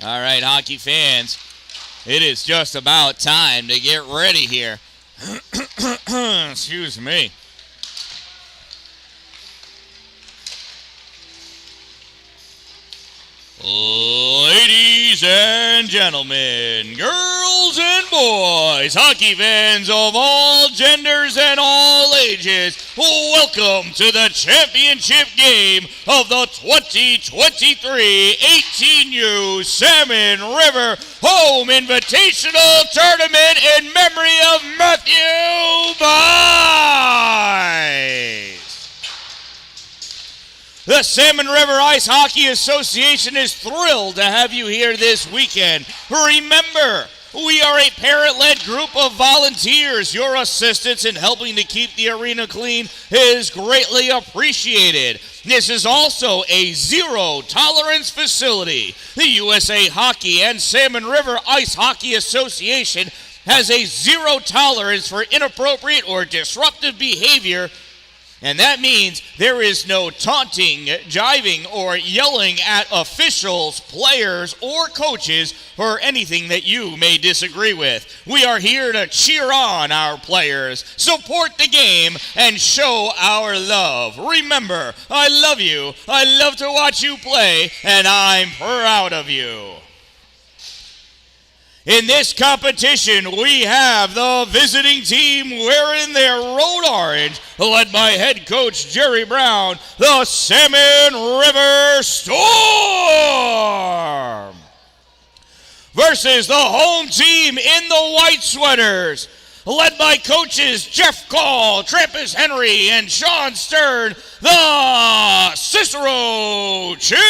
All right, hockey fans, it is just about time to get ready here. Excuse me. Ladies and gentlemen, girls and boys, hockey fans of all genders and all ages, welcome to the championship game of the 2023 18U Salmon River Home Invitational Tournament in memory of Matthew Bice. The Salmon River Ice Hockey Association is thrilled to have you here this weekend. Remember, we are a parent-led group of volunteers. Your assistance in helping to keep the arena clean is greatly appreciated. This is also a zero-tolerance facility. The USA Hockey and Salmon River Ice Hockey Association has a zero tolerance for inappropriate or disruptive behavior, and that means there is no taunting, jiving, or yelling at officials, players, or coaches for anything that you may disagree with. We are here to cheer on our players, support the game, and show our love. Remember, I love you, I love to watch you play, and I'm proud of you. In this competition, we have the visiting team wearing their road orange, led by head coach Jerry Brown, the Salmon River Storm, versus the home team in the white sweaters, led by coaches Jeff Call, Trampus Henry, and Sean Stern, the Cicero Chill.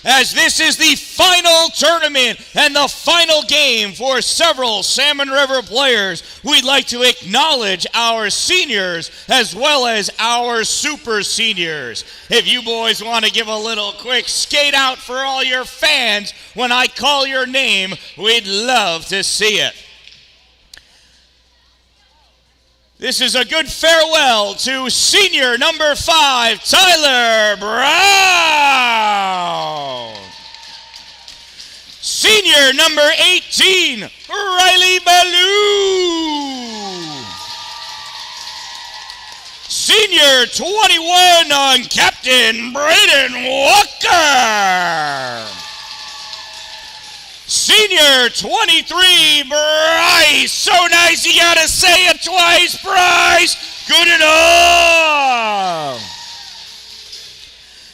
As this is the final tournament and the final game for several Salmon River players, we'd like to acknowledge our seniors as well as our super seniors. If you boys want to give a little quick skate out for all your fans when I call your name, we'd love to see it. This is a good farewell to senior number 5, Tyler Brown. Senior number 18, Riley Ballou. Senior 21 on Captain Braden Walker. Senior 23, Bryce. So nice you gotta say it twice, Bryce. Good enough.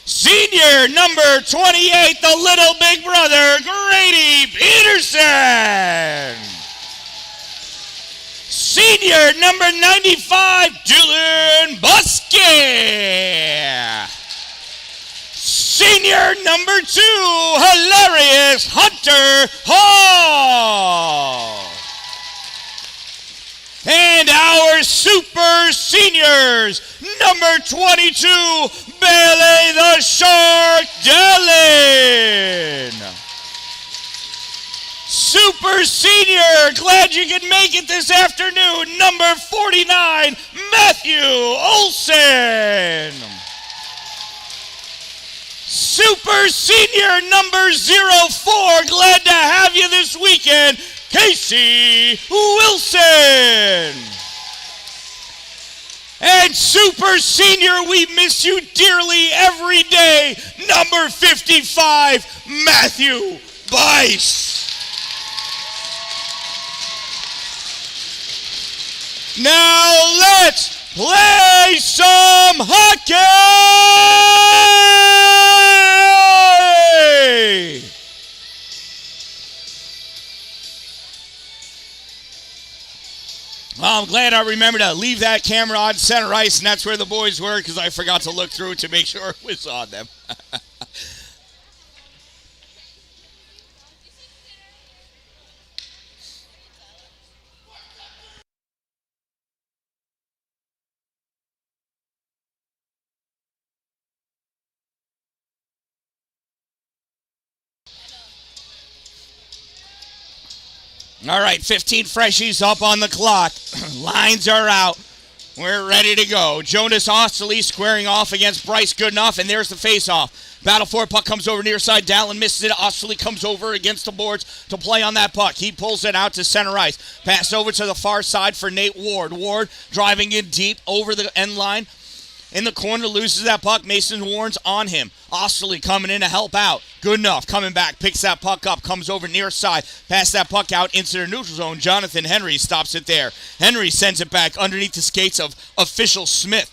Senior number 28, the little big brother, Grady Peterson. Senior number 95, Dylan Buskey. Senior number 2, hilarious Hunter Hall. And our super seniors, number 22, Bailey the Shark Dillon. Super senior, glad you could make it this afternoon, number 49, Matthew Olson. Super senior number 04, glad to have you this weekend, Casey Wilson. And super senior, we miss you dearly every day, number 55, Matthew Bice. Now let's play some hockey! Well, I'm glad I remembered to leave that camera on center ice, and that's where the boys were, because I forgot to look through it to make sure it was on them. All right, 15 freshies up on the clock. Lines are out. We're ready to go. Jonas Osterley squaring off against Bryce Goodenough, and there's the face-off. Battle for it, puck comes over near side. Dallin misses it. Osterley comes over against the boards to play on that puck. He pulls it out to center ice. Pass over to the far side for Nate Ward. Ward driving in deep over the end line. In the corner, loses that puck. Mason Warren's on him. Osterley coming in to help out. Goodenough coming back, picks that puck up, comes over near side, pass that puck out into the neutral zone. Jonathan Henry stops it there. Henry sends it back underneath the skates of official Smith.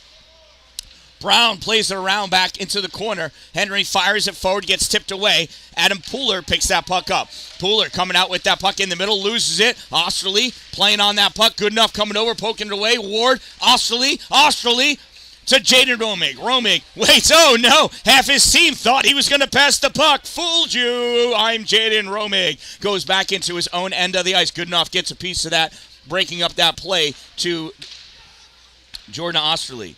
Brown plays it around back into the corner. Henry fires it forward, gets tipped away. Adam Pooler picks that puck up. Pooler coming out with that puck in the middle, loses it. Osterley playing on that puck. Goodenough coming over, poking it away. Ward, Osterley to Jaden Romig. Romig waits. Oh, no. Half his team thought he was going to pass the puck. Fooled you. I'm Jaden Romig. Goes back into his own end of the ice. Goodenough gets a piece of that, breaking up that play to Jordan Osterley.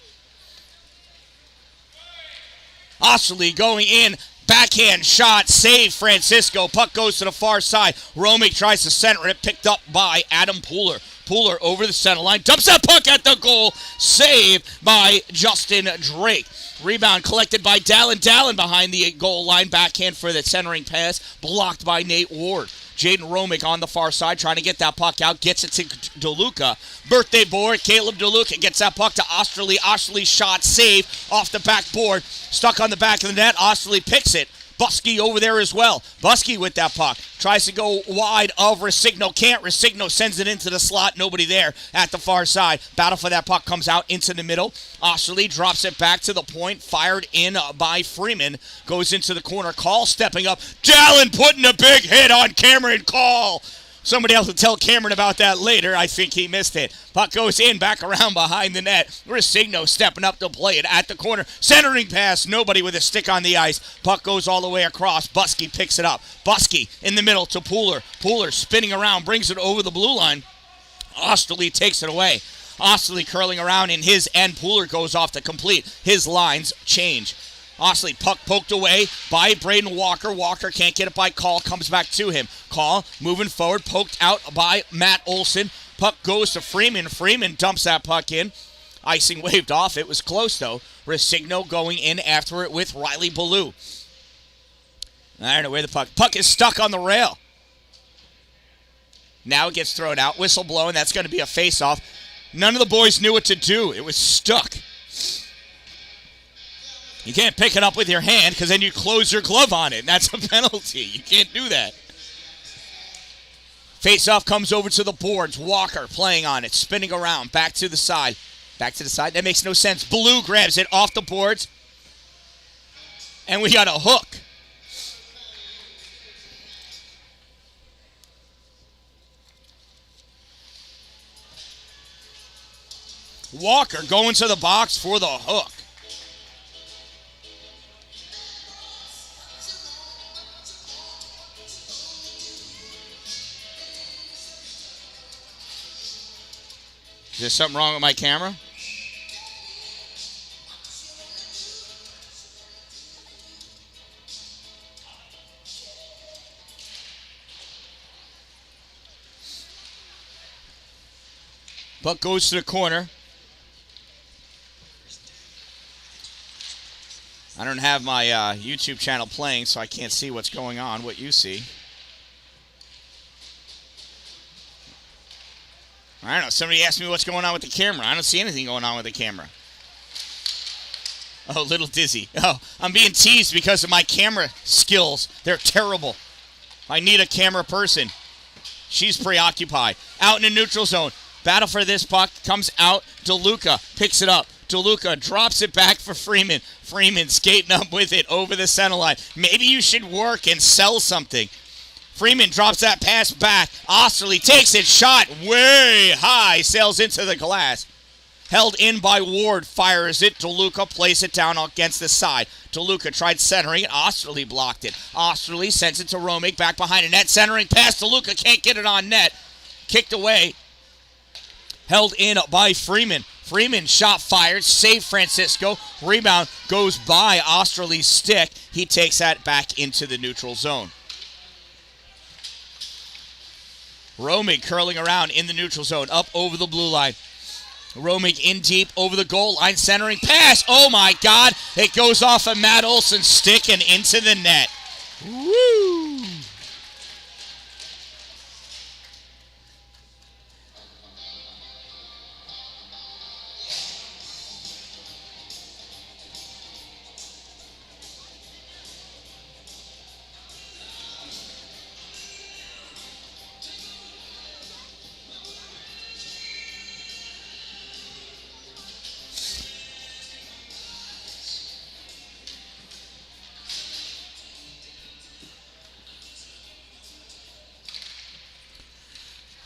Osterley going in. Backhand shot. Save Francisco. Puck goes to the far side. Romig tries to center it. Picked up by Adam Pooler. Pooler over the center line, dumps that puck at the goal, saved by Justin Drake. Rebound collected by Dallin. Dallin behind the goal line, backhand for the centering pass, blocked by Nate Ward. Jaden Romig on the far side, trying to get that puck out, gets it to DeLuca. Birthday board, Caleb DeLuca gets that puck to Osterley. Osterley shot, save off the backboard, stuck on the back of the net. Osterley picks it. Buskey over there as well. Buskey with that puck. Tries to go wide of Resigno. Can't. Resigno sends it into the slot. Nobody there at the far side. Battle for that puck comes out into the middle. Osterley drops it back to the point. Fired in by Freeman. Goes into the corner. Call stepping up. Dallin putting a big hit on Cameron Call. Somebody else will tell Cameron about that later. I think he missed it. Puck goes in, back around behind the net. Resigno stepping up to play it at the corner. Centering pass, nobody with a stick on the ice. Puck goes all the way across. Buskey picks it up. Buskey in the middle to Pooler. Pooler spinning around, brings it over the blue line. Osterley takes it away. Osterley curling around in his end. Pooler goes off to complete. His lines change. Osterley, puck poked away by Braden Walker. Walker can't get it by Call, comes back to him. Call moving forward, poked out by Matt Olson. Puck goes to Freeman. Freeman dumps that puck in. Icing waved off. It was close, though. Resigno going in after it with Riley Ballou. I don't know where the puck is stuck on the rail. Now it gets thrown out. Whistle blowing. That's going to be a face-off. None of the boys knew what to do. It was stuck. You can't pick it up with your hand because then you close your glove on it, and that's a penalty. You can't do that. Face-off comes over to the boards. Walker playing on it, spinning around, back to the side. Back to the side. That makes no sense. Blue grabs it off the boards, and we got a hook. Walker going to the box for the hook. Is there something wrong with my camera? Puck goes to the corner. I don't have my YouTube channel playing, so I can't see what's going on, what you see. I don't know. Somebody asked me what's going on with the camera. I don't see anything going on with the camera. Oh, little dizzy. Oh, I'm being teased because of my camera skills. They're terrible. I need a camera person. She's preoccupied. Out in the neutral zone. Battle for this puck. Comes out. DeLuca picks it up. DeLuca drops it back for Freeman. Freeman skating up with it over the center line. Maybe you should work and sell something. Freeman drops that pass back. Osterley takes it, shot way high, sails into the glass. Held in by Ward, fires it. DeLuca plays it down against the side. DeLuca tried centering it. Osterley blocked it. Osterley sends it to Romig, back behind the net. Centering pass. DeLuca can't get it on net. Kicked away. Held in by Freeman. Freeman shot fired. Save Francisco. Rebound goes by Osterley's stick. He takes that back into the neutral zone. Romig curling around in the neutral zone, up over the blue line. Romig in deep over the goal line, centering pass. Oh my God! It goes off of Matt Olson's stick and into the net. Woo!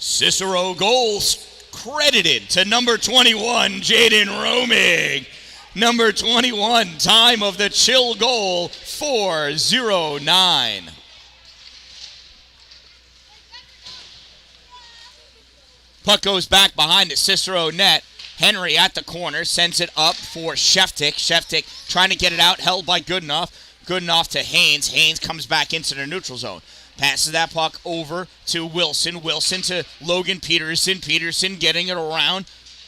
Cicero goals credited to number 21, Jaden Romig. Number 21, time of the chill goal, 4:09. Puck goes back behind the Cicero net. Henry at the corner, sends it up for Sheftik. Sheftik trying to get it out, held by Goodenough. Goodenough to Haynes. Haynes comes back into the neutral zone. Passes that puck over to Wilson. Wilson to Logan Peterson. Peterson getting it around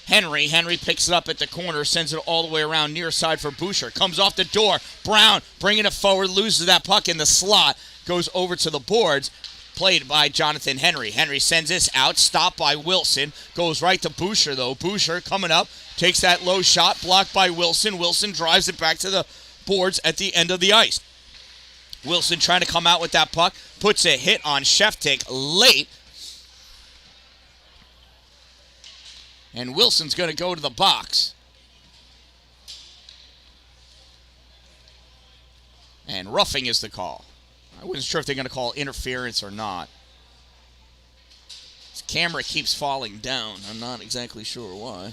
Henry. Henry picks it up at the corner, sends it all the way around near side for Boucher. Comes off the door. Brown bringing it forward, loses that puck in the slot. Goes over to the boards. Played by Jonathan Henry. Henry sends this out. Stopped by Wilson. Goes right to Boucher, though. Boucher coming up. Takes that low shot. Blocked by Wilson. Wilson drives it back to the boards at the end of the ice. Wilson trying to come out with that puck. Puts a hit on Sheftik late. And Wilson's going to go to the box. And roughing is the call. I wasn't sure if they're going to call interference or not. This camera keeps falling down. I'm not exactly sure why.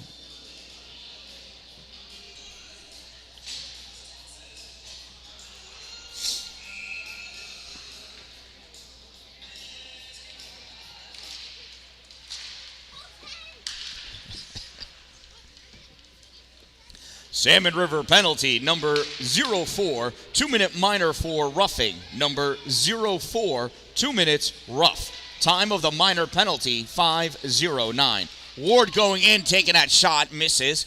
Salmon River penalty, number 04, 2-minute minor for roughing. Number 04, 2 minutes rough. Time of the minor penalty, 5:09. Ward going in, taking that shot, misses,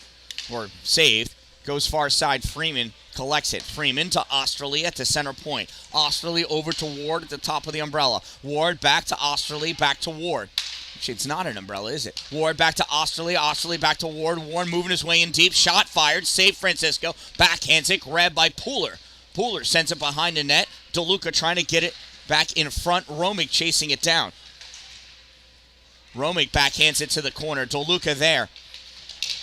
or saved. Goes far side, Freeman collects it. Freeman to Osterley at the center point. Osterley over to Ward at the top of the umbrella. Ward back to Osterley, back to Ward. Actually, it's not an umbrella, is it? Ward back to Osterley. Osterley back to Ward. Ward moving his way in deep. Shot fired. Save Francisco. Backhands it. Grabbed by Pooler. Pooler sends it behind the net. DeLuca trying to get it back in front. Romig chasing it down. Romig backhands it to the corner. DeLuca there.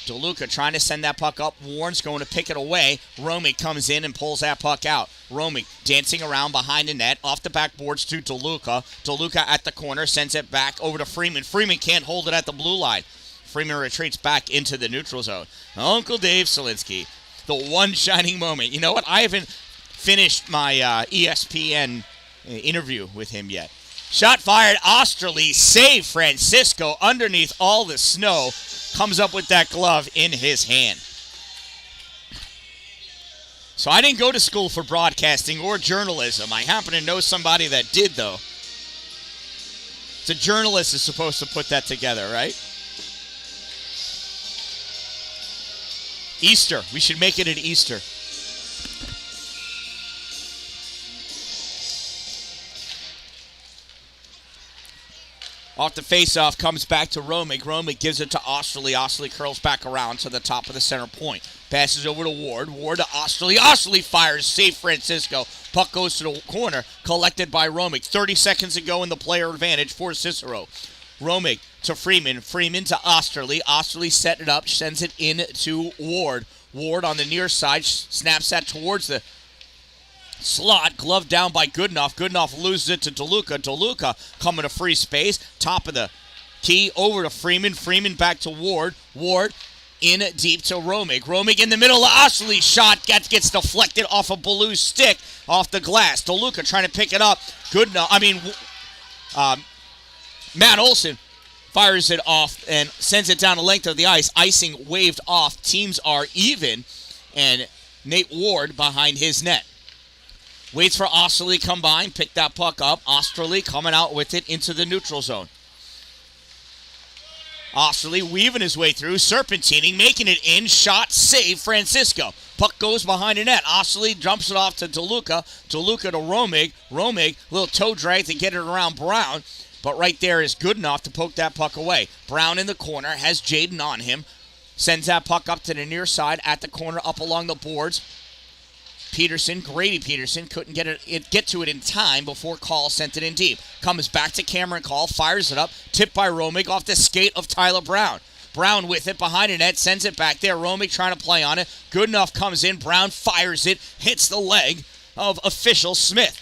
DeLuca trying to send that puck up. Warren's going to pick it away. Romig comes in and pulls that puck out. Romig dancing around behind the net. Off the backboards to DeLuca. DeLuca at the corner. Sends it back over to Freeman. Freeman can't hold it at the blue line. Freeman retreats back into the neutral zone. Uncle Dave Solinsky. The one shining moment. You know what? I haven't finished my ESPN interview with him yet. Shot fired. Osterley. Save Francisco underneath all the snow. Comes up with that glove in his hand. So I didn't go to school for broadcasting or journalism. I happen to know somebody that did, though. So a journalist is supposed to put that together, right? Easter. We should make it at Easter. Off the face-off, comes back to Romig. Romig gives it to Osterley. Osterley curls back around to the top of the center point. Passes over to Ward. Ward to Osterley. Osterley fires. Save Francisco. Puck goes to the corner. Collected by Romig. 30 seconds to go in the player advantage for Cicero. Romig to Freeman. Freeman to Osterley. Osterley set it up. Sends it in to Ward. Ward on the near side. Snaps that towards the slot, glove down by Goodenough. Goodenough loses it to DeLuca. DeLuca coming to free space. Top of the key over to Freeman. Freeman back to Ward. Ward in deep to Romig. Romig in the middle of Osterley's shot. Gets deflected off of Ballou's stick off the glass. DeLuca trying to pick it up. Matt Olson fires it off and sends it down the length of the ice. Icing waved off. Teams are even. And Nate Ward behind his net. Waits for Osterley come by and pick that puck up. Osterley coming out with it into the neutral zone. Osterley weaving his way through, serpentining, making it in, shot, save, Francisco. Puck goes behind the net. Osterley jumps it off to DeLuca. DeLuca to Romig. Romig, little toe drag to get it around Brown. But right there is good enough to poke that puck away. Brown in the corner, has Jaden on him. Sends that puck up to the near side at the corner, up along the boards. Peterson, Grady Peterson, couldn't get to it in time before Call sent it in deep. Comes back to Cameron Call, fires it up, tipped by Romig off the skate of Tyler Brown. Brown with it behind the net, sends it back there. Romig trying to play on it. Good enough comes in. Brown fires it, hits the leg of official Smith.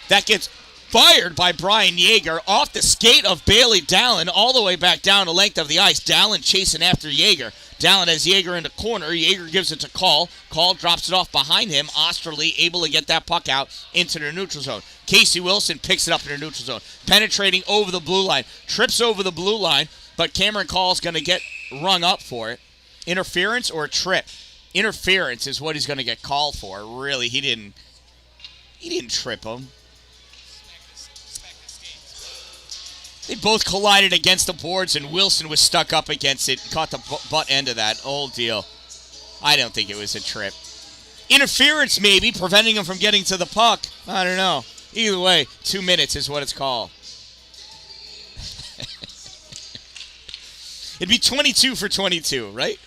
That gets fired by Brian Yeager off the skate of Bailey Dallin all the way back down the length of the ice. Dallin chasing after Yeager. Dallin has Yeager in the corner. Yeager gives it to Call. Call drops it off behind him. Osterley able to get that puck out into the neutral zone. Casey Wilson picks it up in the neutral zone. Penetrating over the blue line. Trips over the blue line, but Cameron Call's going to get rung up for it. Interference or a trip? Interference is what he's going to get called for. Really, he didn't trip him. They both collided against the boards, and Wilson was stuck up against it, caught the butt end of that old deal. I don't think it was a trip. Interference, maybe, preventing him from getting to the puck. I don't know. Either way, 2 minutes is what it's called. It'd be 22 for 22, right?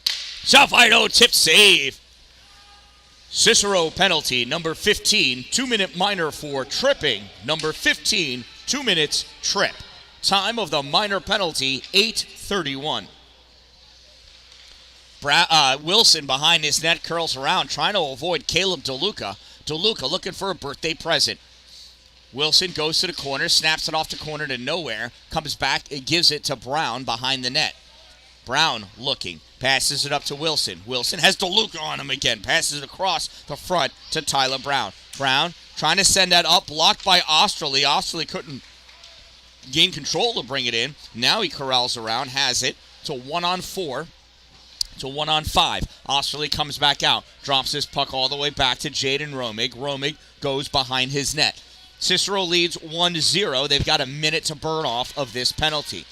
Shot fired, tip save. Cicero penalty, number 15, 2-minute minor for tripping. Number 15, 2 minutes, trip. Time of the minor penalty, 8:31. Wilson behind his net curls around, trying to avoid Caleb DeLuca. DeLuca looking for a birthday present. Wilson goes to the corner, snaps it off the corner to nowhere, comes back and gives it to Brown behind the net. Brown looking, passes it up to Wilson. Wilson has DeLuca on him again, passes it across the front to Tyler Brown. Brown trying to send that up, blocked by Osterley. Osterley couldn't gain control to bring it in. Now he corrals around, has it to 1-on-4, to 1-on-5. Osterley comes back out, drops his puck all the way back to Jaden Romig. Romig goes behind his net. Cicero leads 1-0. They've got a minute to burn off of this penalty.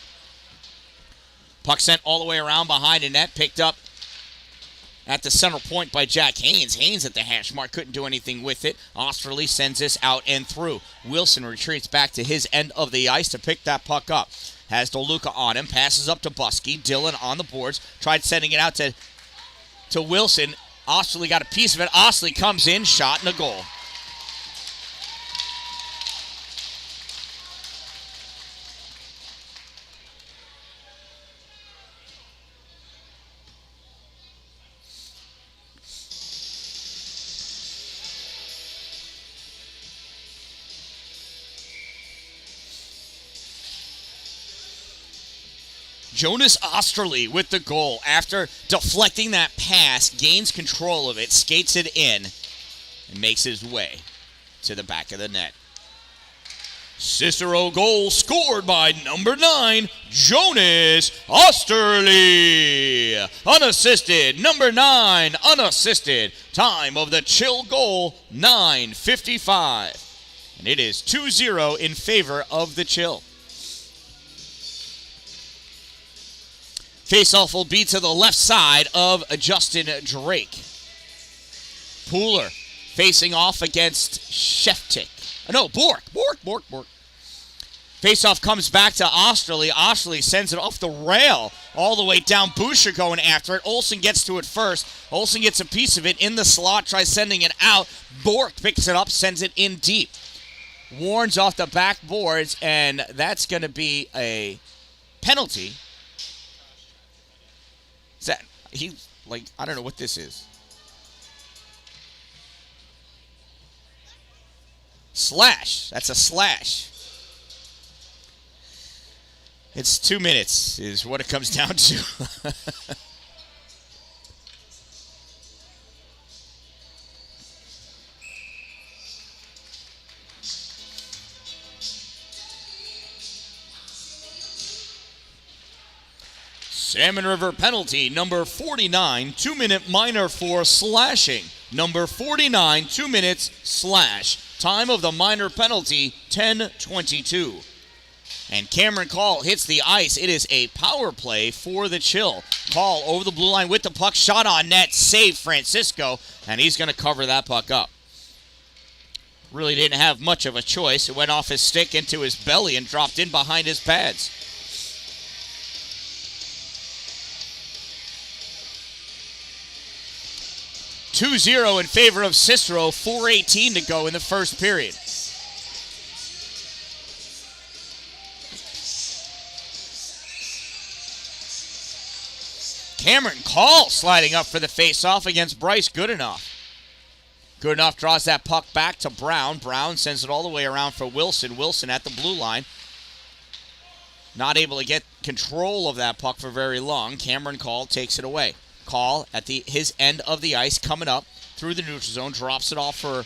Puck sent all the way around behind the net, picked up at the center point by Jack Haynes. Haynes at the hash mark, couldn't do anything with it. Osterley sends this out and through. Wilson retreats back to his end of the ice to pick that puck up. Has DeLuca on him, passes up to Buskey. Dylan on the boards, tried sending it out to Wilson. Osterley got a piece of it. Osterley comes in, shot, and a goal. Jonas Osterley with the goal. After deflecting that pass, gains control of it, skates it in, and makes his way to the back of the net. Cicero goal scored by number 9, Jonas Osterley. Unassisted, number 9, unassisted. Time of the Chill goal, 9:55. And it is 2-0 in favor of the Chill. Faceoff will be to the left side of Justin Drake. Pooler facing off against Sheftik. No, Bork. Faceoff comes back to Osterley. Osterley sends it off the rail all the way down. Boucher going after it. Olsen gets to it first. Olsen gets a piece of it in the slot, tries sending it out. Bork picks it up, sends it in deep. Warns off the backboards, and that's going to be a penalty. Is that, I don't know what this is. Slash. That's a slash. It's 2 minutes is what it comes down to. Salmon River penalty, number 49, 2-minute minor for slashing. Number 49, 2 minutes, slash. Time of the minor penalty, 10:22. And Cameron Call hits the ice. It is a power play for the Chill. Call over the blue line with the puck. Shot on net. Save Francisco. And he's going to cover that puck up. Really didn't have much of a choice. It went off his stick into his belly and dropped in behind his pads. 2-0 in favor of Cicero. 4:18 to go in the first period. Cameron Call sliding up for the faceoff against Bryce Goodenough. Goodenough draws that puck back to Brown. Brown sends it all the way around for Wilson. Wilson at the blue line. Not able to get control of that puck for very long. Cameron Call takes it away. Call at his end of the ice, coming up through the neutral zone, drops it off for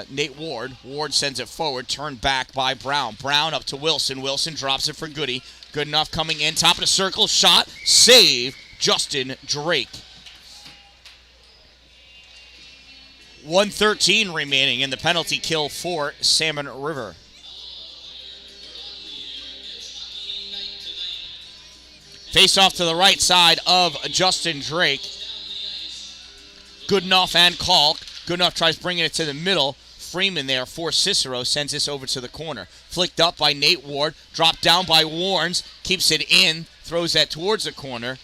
Nate Ward. Ward sends it forward, turned back by Brown. Brown up to Wilson. Wilson drops it for Goody. Goodenough coming in, top of the circle, shot, save, Justin Drake. 1:13 remaining in the penalty kill for Salmon River. Face off to the right side of Justin Drake. Goodenough and Call. Goodenough tries bringing it to the middle. Freeman there for Cicero sends this over to the corner. Flicked up by Nate Ward. Dropped down by Warnes. Keeps it in. Throws that towards the corner.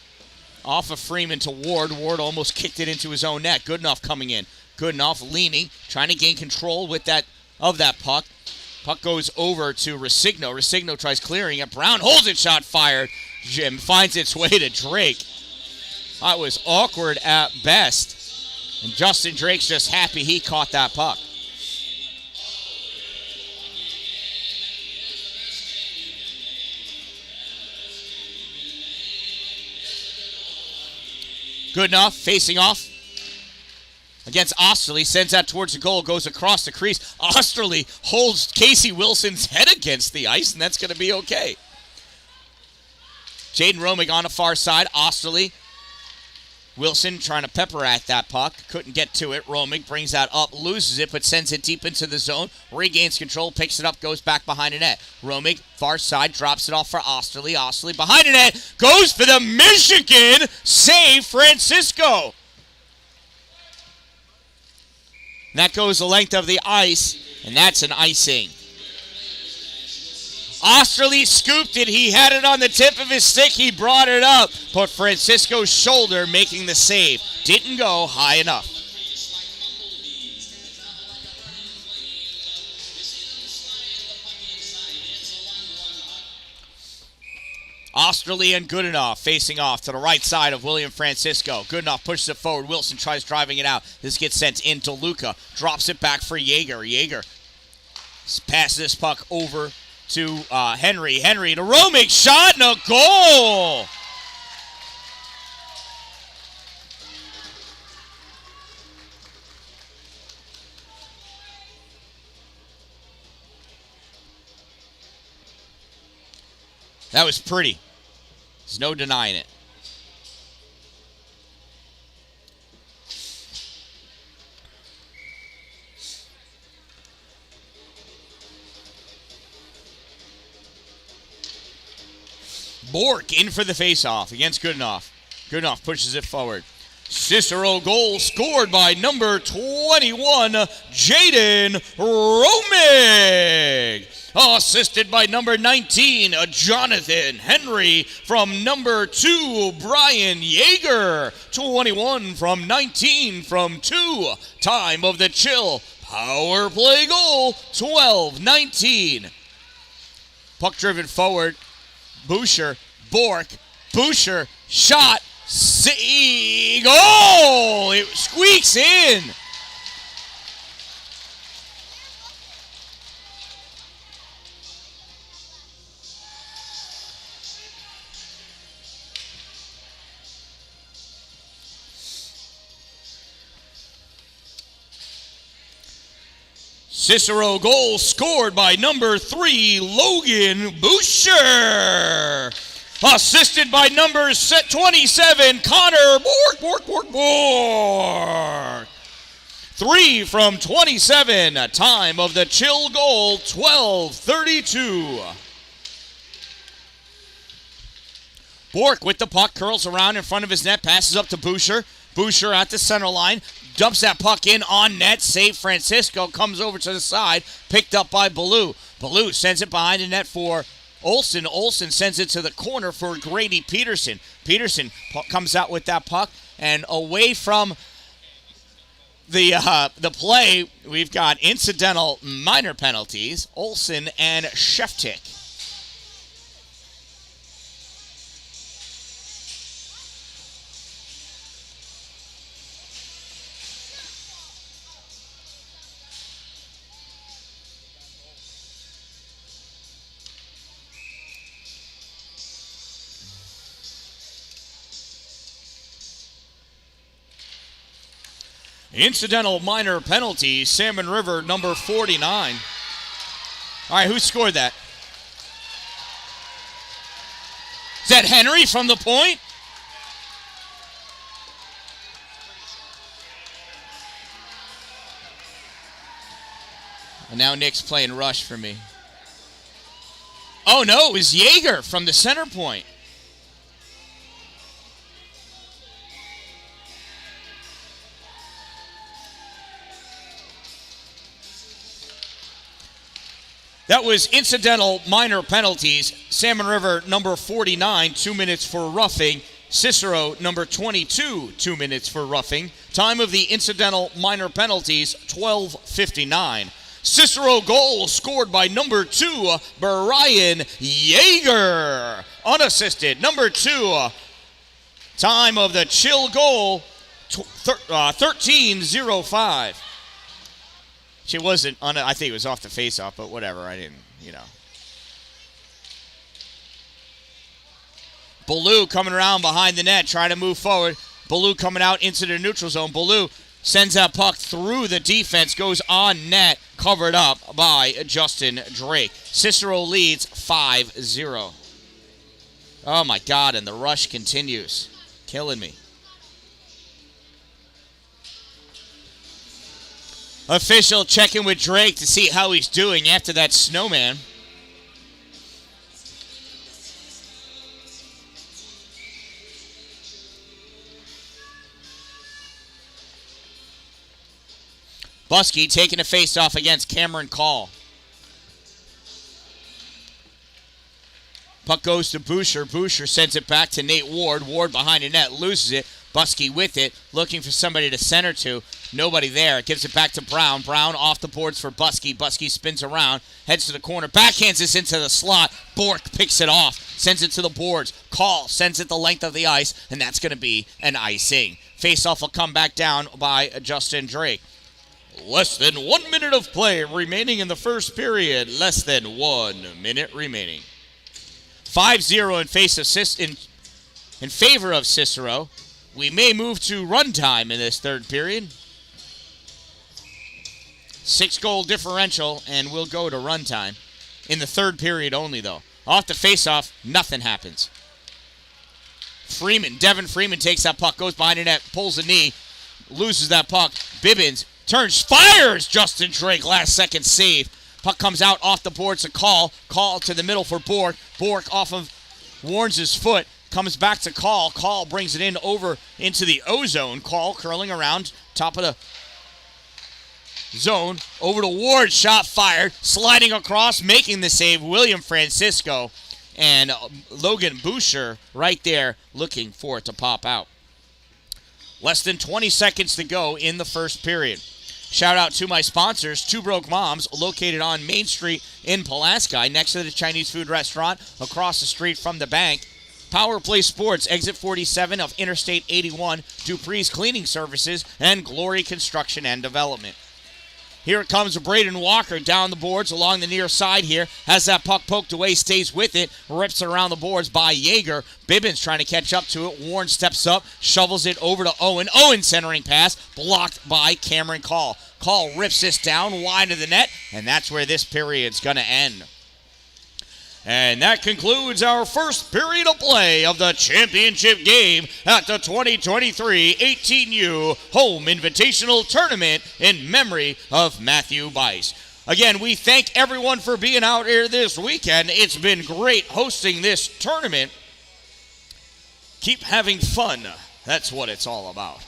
Off of Freeman to Ward. Ward almost kicked it into his own net. Goodenough coming in. Goodenough leaning. Trying to gain control with that puck. Puck goes over to Resigno. Resigno tries clearing it. Brown holds it. Shot fired. Jim finds its way to Drake. That was awkward at best. And Justin Drake's just happy he caught that puck. Goodenough facing off against Osterley. Sends that towards the goal. Goes across the crease. Osterley holds Casey Wilson's head against the ice, and that's going to be okay. Jaden Romig on the far side. Osterley. Wilson trying to pepper at that puck. Couldn't get to it. Romig brings that up, loses it, but sends it deep into the zone. Regains control, picks it up, goes back behind the net. Romig, far side, drops it off for Osterley. Osterley behind the net, goes for the Michigan save, Francisco. And that goes the length of the ice, and that's an icing. Osterley scooped it. He had it on the tip of his stick. He brought it up. But Francisco's shoulder making the save. Didn't go high enough. Osterley and Goodenough facing off to the right side of William Francisco. Goodenough pushes it forward. Wilson tries driving it out. This gets sent into Luca. Drops it back for Yeager. Yeager passes this puck over to Henry. Henry to Romig. Shot and a goal. That was pretty. There's no denying it. Bork in for the faceoff against Goodenough. Goodenough pushes it forward. Cicero goal scored by number 21, Jaden Romig. Assisted by number 19, Jonathan Henry. From number 2, Brian Yeager. 21 from 19 from 2. Time of the chill. Power play goal, 12-19. Puck driven forward. Boucher, Bork, Boucher, shot, goal! It squeaks in. Cicero goal scored by number 3, Logan Boucher. Assisted by number 27, Connor Bork. 3 from 27. Time of the chill goal, 12:32. Bork with the puck, curls around in front of his net, passes up to Boucher. Boucher at the center line, dumps that puck in on net, save Francisco, comes over to the side, picked up by Ballou. Ballou sends it behind the net for Olsen. Olsen sends it to the corner for Grady Peterson. Peterson comes out with that puck, and away from the play, we've got incidental minor penalties, Olsen and Sheftik. Incidental minor penalty, Salmon River, number 49. All right, who scored that? Is that Henry from the point? And now Nick's playing rush for me. Oh, no, it was Yeager from the center point. That was incidental minor penalties. Salmon River, number 49, 2 minutes for roughing. Cicero, number 22, 2 minutes for roughing. Time of the incidental minor penalties, 12:59. Cicero goal scored by number 2, Brian Yeager. Unassisted, number 2. Time of the chill goal, 13:05. She wasn't on it. I think it was off the face-off, but whatever. I didn't, Ballou coming around behind the net, trying to move forward. Ballou coming out into the neutral zone. Ballou sends that puck through the defense, goes on net, covered up by Justin Drake. Cicero leads 5-0. Oh, my God, and the rush continues. Killing me. Official checking with Drake to see how he's doing after that snowman. Buskey taking a face-off against Cameron Call. Puck goes to Boucher. Boucher sends it back to Nate Ward. Ward behind the net, loses it. Buskey with it, looking for somebody to center to. Nobody there. Gives it back to Brown. Brown off the boards for Buskey. Buskey spins around, heads to the corner, backhands this into the slot. Bork picks it off, sends it to the boards. Call sends it the length of the ice, and that's going to be an icing. Face-off will come back down by Justin Drake. Less than 1 minute of play remaining in the first period. Less than 1 minute remaining. 5-0 in favor of Cicero. We may move to run time in this third period. 6-goal differential, and we'll go to run time. In the third period only, though. Off the face-off, nothing happens. Devin Freeman takes that puck, goes behind the net, pulls a knee, loses that puck. Bibbins turns, fires Justin Drake, last-second save. Puck comes out off the boards to Call. Call to the middle for Bork. Bork off of Warnes' foot. Comes back to Call. Call brings it in over into the O-zone. Call curling around top of the zone. Over to Ward. Shot fired. Sliding across. Making the save. William Francisco. And Logan Boucher right there looking for it to pop out. Less than 20 seconds to go in the first period. Shout out to my sponsors, Two Broke Moms, located on Main Street in Pulaski, next to the Chinese food restaurant, across the street from the bank. Power Play Sports, exit 47 of Interstate 81, Dupree's Cleaning Services, and Glory Construction and Development. Here it comes, Braden Walker down the boards along the near side here. Has that puck poked away, stays with it, rips it around the boards by Yeager. Bibbins trying to catch up to it. Warren steps up, shovels it over to Owen. Owen centering pass, blocked by Cameron Call. Call rips this down wide of the net, and that's where this period's going to end. And that concludes our first period of play of the championship game at the 2023 18U Home Invitational Tournament in memory of Matthew Bice. Again, we thank everyone for being out here this weekend. It's been great hosting this tournament. Keep having fun. That's what it's all about.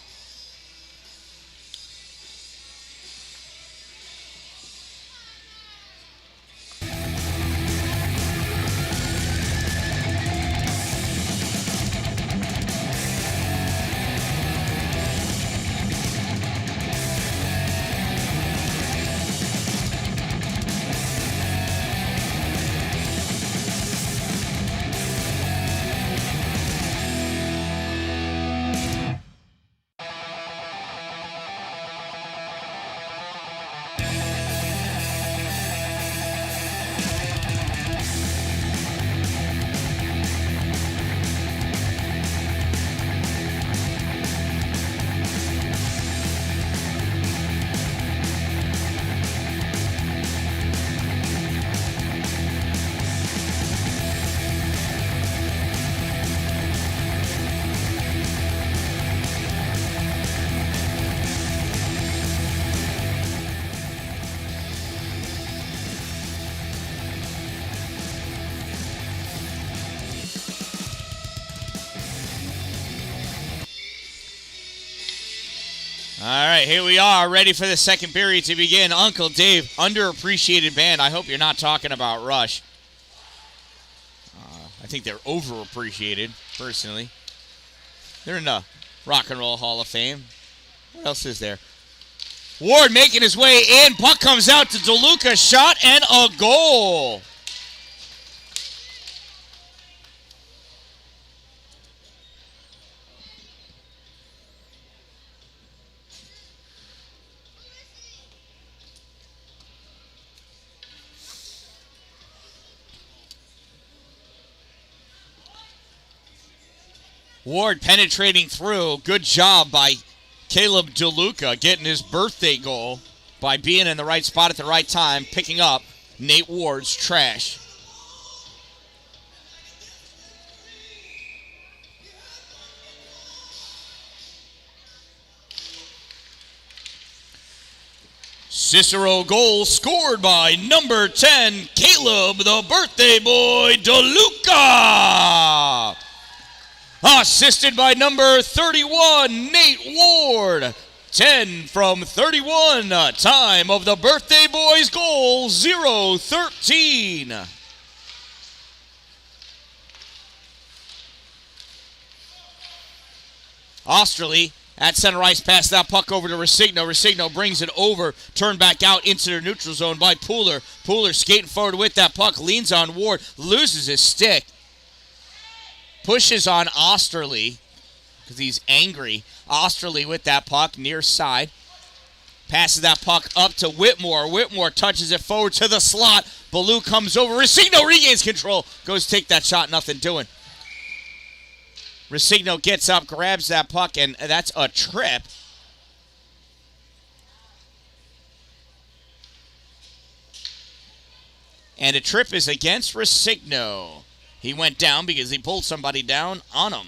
All right, here we are, ready for the second period to begin. Uncle Dave, underappreciated band. I hope you're not talking about Rush. I think they're overappreciated, personally. They're in the Rock and Roll Hall of Fame. What else is there? Ward making his way in. Puck comes out to DeLuca. Shot and a goal. Ward penetrating through. Good job by Caleb DeLuca getting his birthday goal by being in the right spot at the right time, picking up Nate Ward's trash. Cicero goal scored by number 10, Caleb the birthday boy DeLuca. Assisted by number 31, Nate Ward. 10 from 31. Time of the birthday boy's goal, 0-13. Osterley at center ice, pass that puck over to Resigno. Resigno brings it over, turned back out into the neutral zone by Pooler. Pooler skating forward with that puck, leans on Ward, loses his stick. Pushes on Osterley because he's angry. Osterley with that puck near side. Passes that puck up to Whitmore. Whitmore touches it forward to the slot. Ballou comes over. Resigno regains control. Goes take that shot. Nothing doing. Resigno gets up, grabs that puck, and that's a trip. And a trip is against Resigno. He went down because he pulled somebody down on him.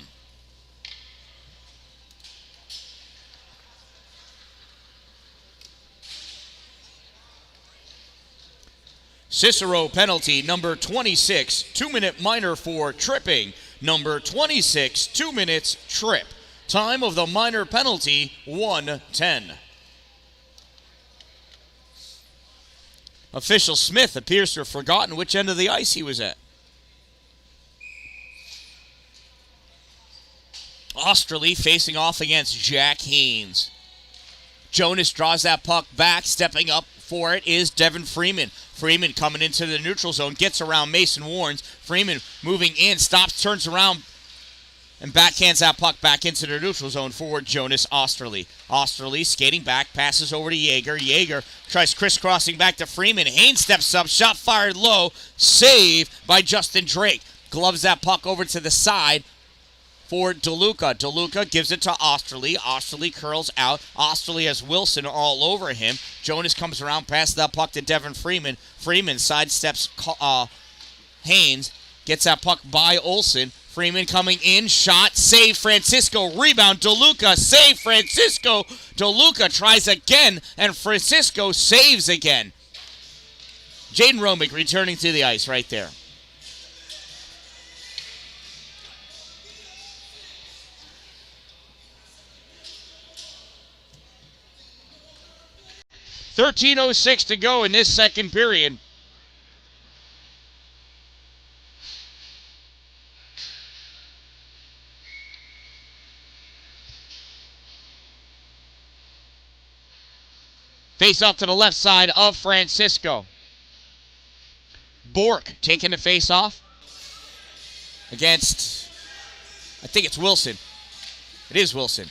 Cicero penalty, number 26, 2-minute minor for tripping. Number 26, 2 minutes trip. Time of the minor penalty, 1:10. Official Smith appears to have forgotten which end of the ice he was at. Osterley facing off against Jack Haynes. Jonas draws that puck back. Stepping up for it is Devin Freeman. Freeman coming into the neutral zone. Gets around Mason Warrens. Freeman moving in. Stops, turns around, and backhands that puck back into the neutral zone for Jonas Osterley. Osterley skating back. Passes over to Yeager. Yeager tries crisscrossing back to Freeman. Haynes steps up. Shot fired low. Save by Justin Drake. Gloves that puck over to the side for DeLuca. DeLuca gives it to Osterley. Osterley curls out. Osterley has Wilson all over him. Jonas comes around, passes that puck to Devin Freeman. Freeman sidesteps Haynes gets that puck by Olsen. Freeman coming in, shot, save, Francisco, rebound, DeLuca, save, Francisco, DeLuca tries again, and Francisco saves again. Jaden Romick returning to the ice right there. .13:06 to go in this second period. Face off to the left side of Francisco. Bork taking the face off against, I think it's Wilson. It is Wilson.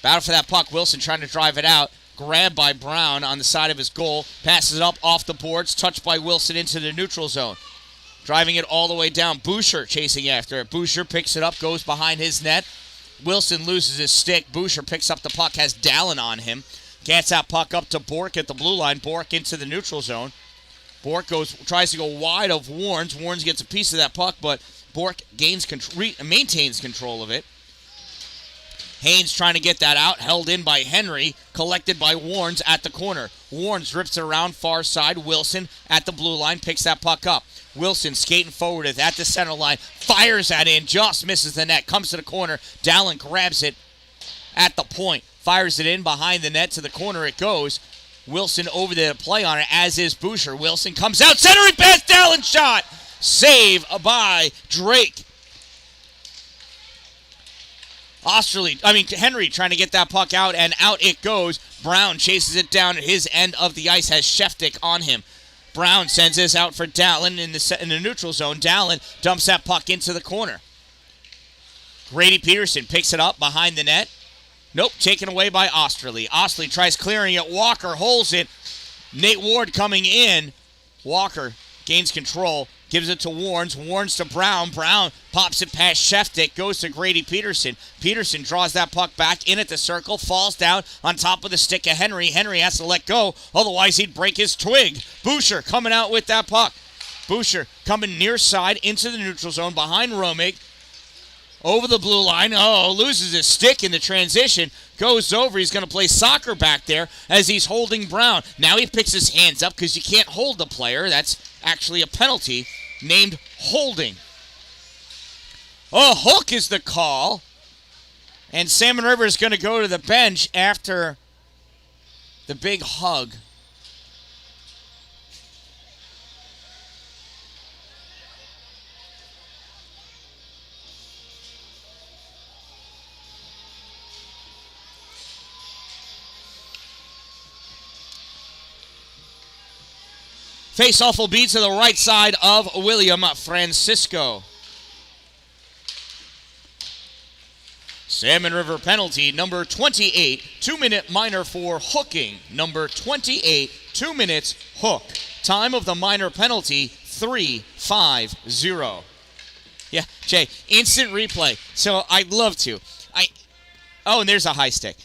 Battle for that puck. Wilson trying to drive it out. Grabbed by Brown on the side of his goal. Passes it up off the boards. Touched by Wilson into the neutral zone. Driving it all the way down. Boucher chasing after it. Boucher picks it up. Goes behind his net. Wilson loses his stick. Boucher picks up the puck. Has Dalin on him. Gets that puck up to Bork at the blue line. Bork into the neutral zone. Bork tries to go wide of Warnes. Warnes gets a piece of that puck, but Bork maintains control of it. Haynes trying to get that out. Held in by Henry. Collected by Warnes at the corner. Warnes rips it around far side. Wilson at the blue line picks that puck up. Wilson skating forward at the center line. Fires that in. Just misses the net. Comes to the corner. Dalin grabs it at the point. Fires it in behind the net to the corner it goes. Wilson over the play on it, as is Boucher. Wilson comes out, centering pass, Dalin shot. Save by Drake. Henry trying to get that puck out, and out it goes. Brown chases it down at his end of the ice, has Sheftik on him. Brown sends this out for Dalin in the neutral zone. Dalin dumps that puck into the corner. Grady Peterson picks it up behind the net. Nope, taken away by Osterley. Osterley tries clearing it. Walker holds it. Nate Ward coming in. Walker gains control. Gives it to Warnes. Warnes to Brown. Brown pops it past Sheftik. Goes to Grady Peterson. Peterson draws that puck back in at the circle. Falls down on top of the stick of Henry. Henry has to let go. Otherwise, he'd break his twig. Boucher coming out with that puck. Boucher coming near side into the neutral zone behind Romick. Over the blue line. Oh, loses his stick in the transition. Goes over. He's going to play soccer back there as he's holding Brown. Now he picks his hands up because you can't hold the player. That's actually a penalty named holding. A hook is the call. And Salmon River is going to go to the bench after the big hug. Face-off will be to the right side of William Francisco. Salmon River penalty, number 28, 2-minute minor for hooking. Number 28, 2 minutes, hook. Time of the minor penalty, 3-5-0. Yeah, Jay, instant replay. So I'd love to. And there's a high stick.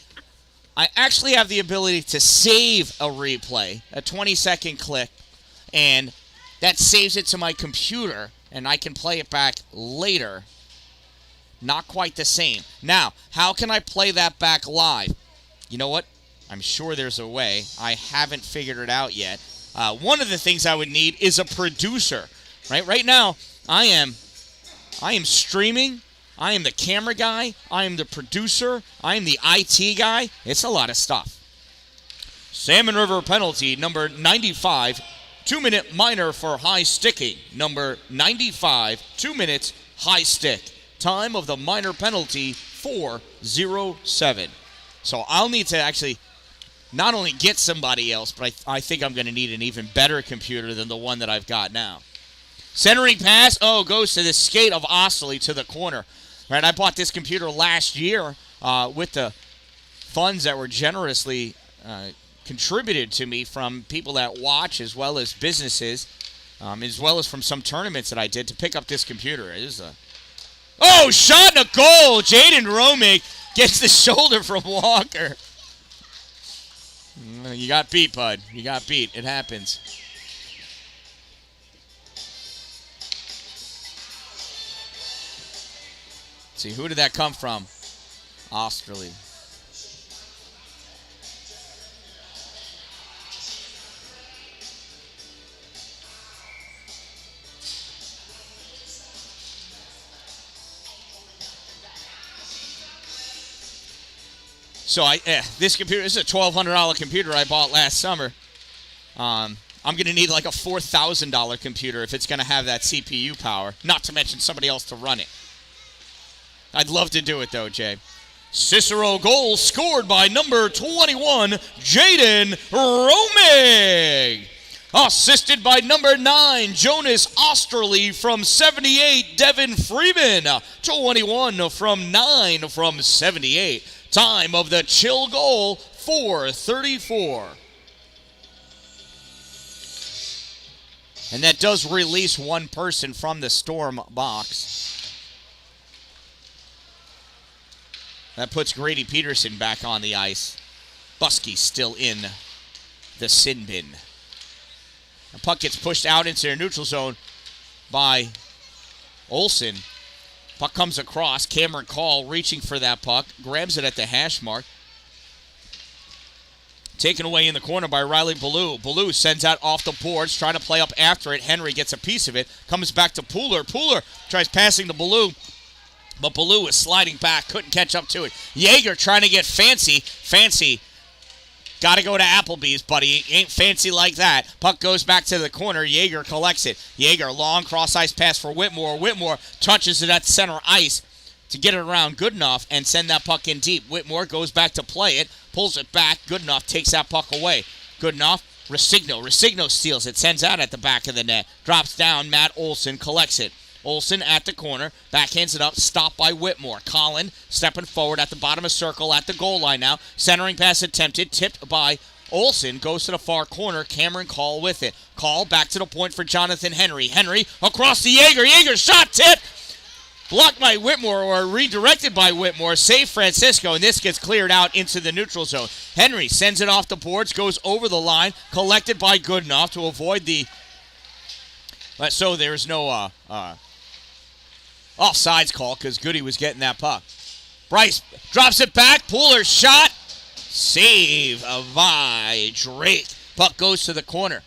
I actually have the ability to save a replay, a 20-second clip. And that saves it to my computer, and I can play it back later. Not quite the same. Now, how can I play that back live? You know what? I'm sure there's a way. I haven't figured it out yet. One of the things I would need is a producer. Right now, I am streaming. I am the camera guy. I am the producer. I am the IT guy. It's a lot of stuff. Salmon River penalty, number 95. 2-minute minor for high sticking. Number 95, 2 minutes, high stick. Time of the minor penalty, 4:07. So I'll need to actually not only get somebody else, but I think I'm going to need an even better computer than the one that I've got now. Centering pass, goes to the skate of Osterley to the corner. Right, I bought this computer last year with the funds that were generously contributed to me from people that watch, as well as businesses, as well as from some tournaments that I did to pick up this computer. It is shot and a goal! Jaden Romick gets the shoulder from Walker. You got beat, bud. You got beat. It happens. see, who did that come from? Osterley. So this computer, this is a $1,200 computer I bought last summer. I'm going to need like a $4,000 computer if it's going to have that CPU power, not to mention somebody else to run it. I'd love to do it though, Jay. Cicero goal scored by number 21, Jaden Romig. Assisted by number 9, Jonas Osterley from 78, Devin Freeman. 21 from 9 from 78. Time of the chill goal, 4:34. And that does release one person from the Storm box. That puts Grady Peterson back on the ice. Buskey still in the sin bin. The puck gets pushed out into the neutral zone by Olsen. Puck comes across. Cameron Call reaching for that puck. Grabs it at the hash mark. Taken away in the corner by Riley Ballou. Ballou sends out off the boards, trying to play up after it. Henry gets a piece of it. Comes back to Pooler. Pooler tries passing to Ballou. But Ballou is sliding back. Couldn't catch up to it. Yeager trying to get fancy. Fancy. Got to go to Applebee's, buddy. Ain't fancy like that. Puck goes back to the corner. Yeager collects it. Yeager, long cross-ice pass for Whitmore. Whitmore touches it at center ice to get it around good enough and send that puck in deep. Whitmore goes back to play it. Pulls it back. Good enough. Takes that puck away. Good enough. Resigno steals it. Sends out at the back of the net. Drops down. Matt Olson collects it. Olsen at the corner, backhands it up, stopped by Whitmore. Collin stepping forward at the bottom of circle at the goal line now. Centering pass attempted, tipped by Olsen, goes to the far corner. Cameron Call with it. Call back to the point for Jonathan Henry. Henry across to Yeager. Yeager shot tip. Blocked by Whitmore or redirected by Whitmore. Save Francisco, and this gets cleared out into the neutral zone. Henry sends it off the boards, goes over the line, collected by Goodenough to avoid the... So there's no... offsides call because Goody was getting that puck. Bryce drops it back. Pooler shot. Save by Drake. Puck goes to the corner.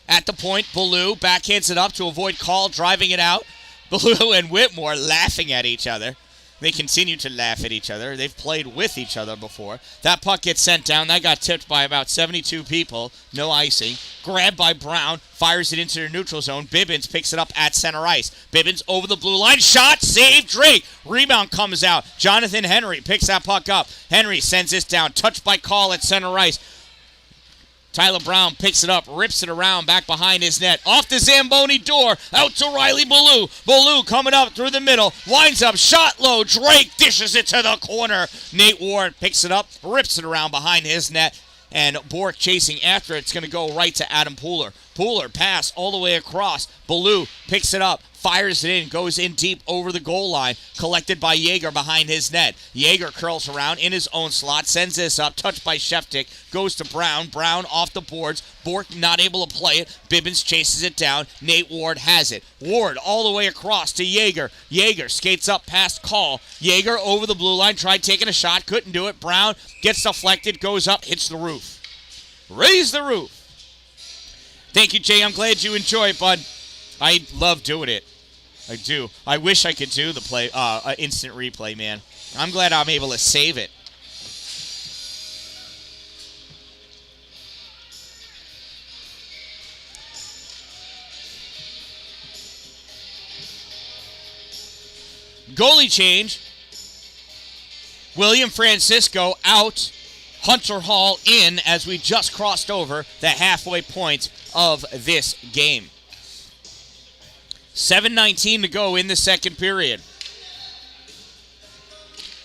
At the point, Ballou backhands it up to avoid Call driving it out. Ballou and Whitmore laughing at each other. They continue to laugh at each other. They've played with each other before. That puck gets sent down. That got tipped by about 72 people. No icing. Grabbed by Brown. Fires it into the neutral zone. Bibbins picks it up at center ice. Bibbins over the blue line. Shot. Save. Drake. Rebound comes out. Jonathan Henry picks that puck up. Henry sends this down. Touched by Call at center ice. Tyler Brown picks it up, rips it around, back behind his net. Off the Zamboni door, out to Riley Ballou. Ballou coming up through the middle, winds up, shot low. Drake dishes it to the corner. Nate Ward picks it up, rips it around behind his net. And Bork chasing after it. It's going to go right to Adam Pooler. Pooler pass all the way across. Ballou picks it up, fires it in, goes in deep over the goal line. Collected by Yeager behind his net. Yeager curls around in his own slot, sends this up, touched by Sheftick, goes to Brown. Brown off the boards. Bork not able to play it. Bibbins chases it down. Nate Ward has it. Ward all the way across to Yeager. Yeager skates up past Call. Yeager over the blue line, tried taking a shot, couldn't do it. Brown gets deflected, goes up, hits the roof. Raise the roof. Thank you, Jay. I'm glad you enjoy it, bud. I love doing it. I do. I wish I could do the play, instant replay, man. I'm glad I'm able to save it. Goalie change. William Francisco out. Hunter Hall in as we just crossed over the halfway point of this game. 7:19 to go in the second period.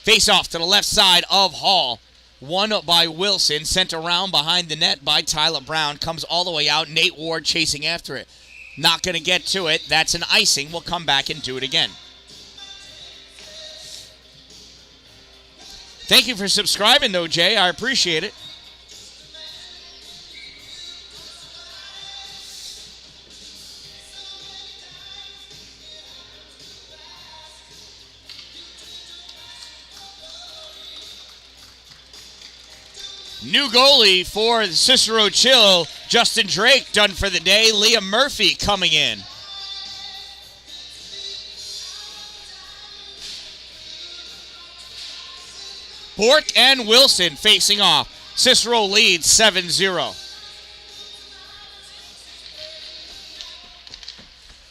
Face off to the left side of Hall. Won by Wilson, sent around behind the net by Tyler Brown. Comes all the way out. Nate Ward chasing after it. Not going to get to it. That's an icing. We'll come back and do it again. Thank you for subscribing, though, Jay. I appreciate it. New goalie for Cicero Chill, Justin Drake done for the day. Liam Murphy coming in. Bork and Wilson facing off. Cicero leads 7-0.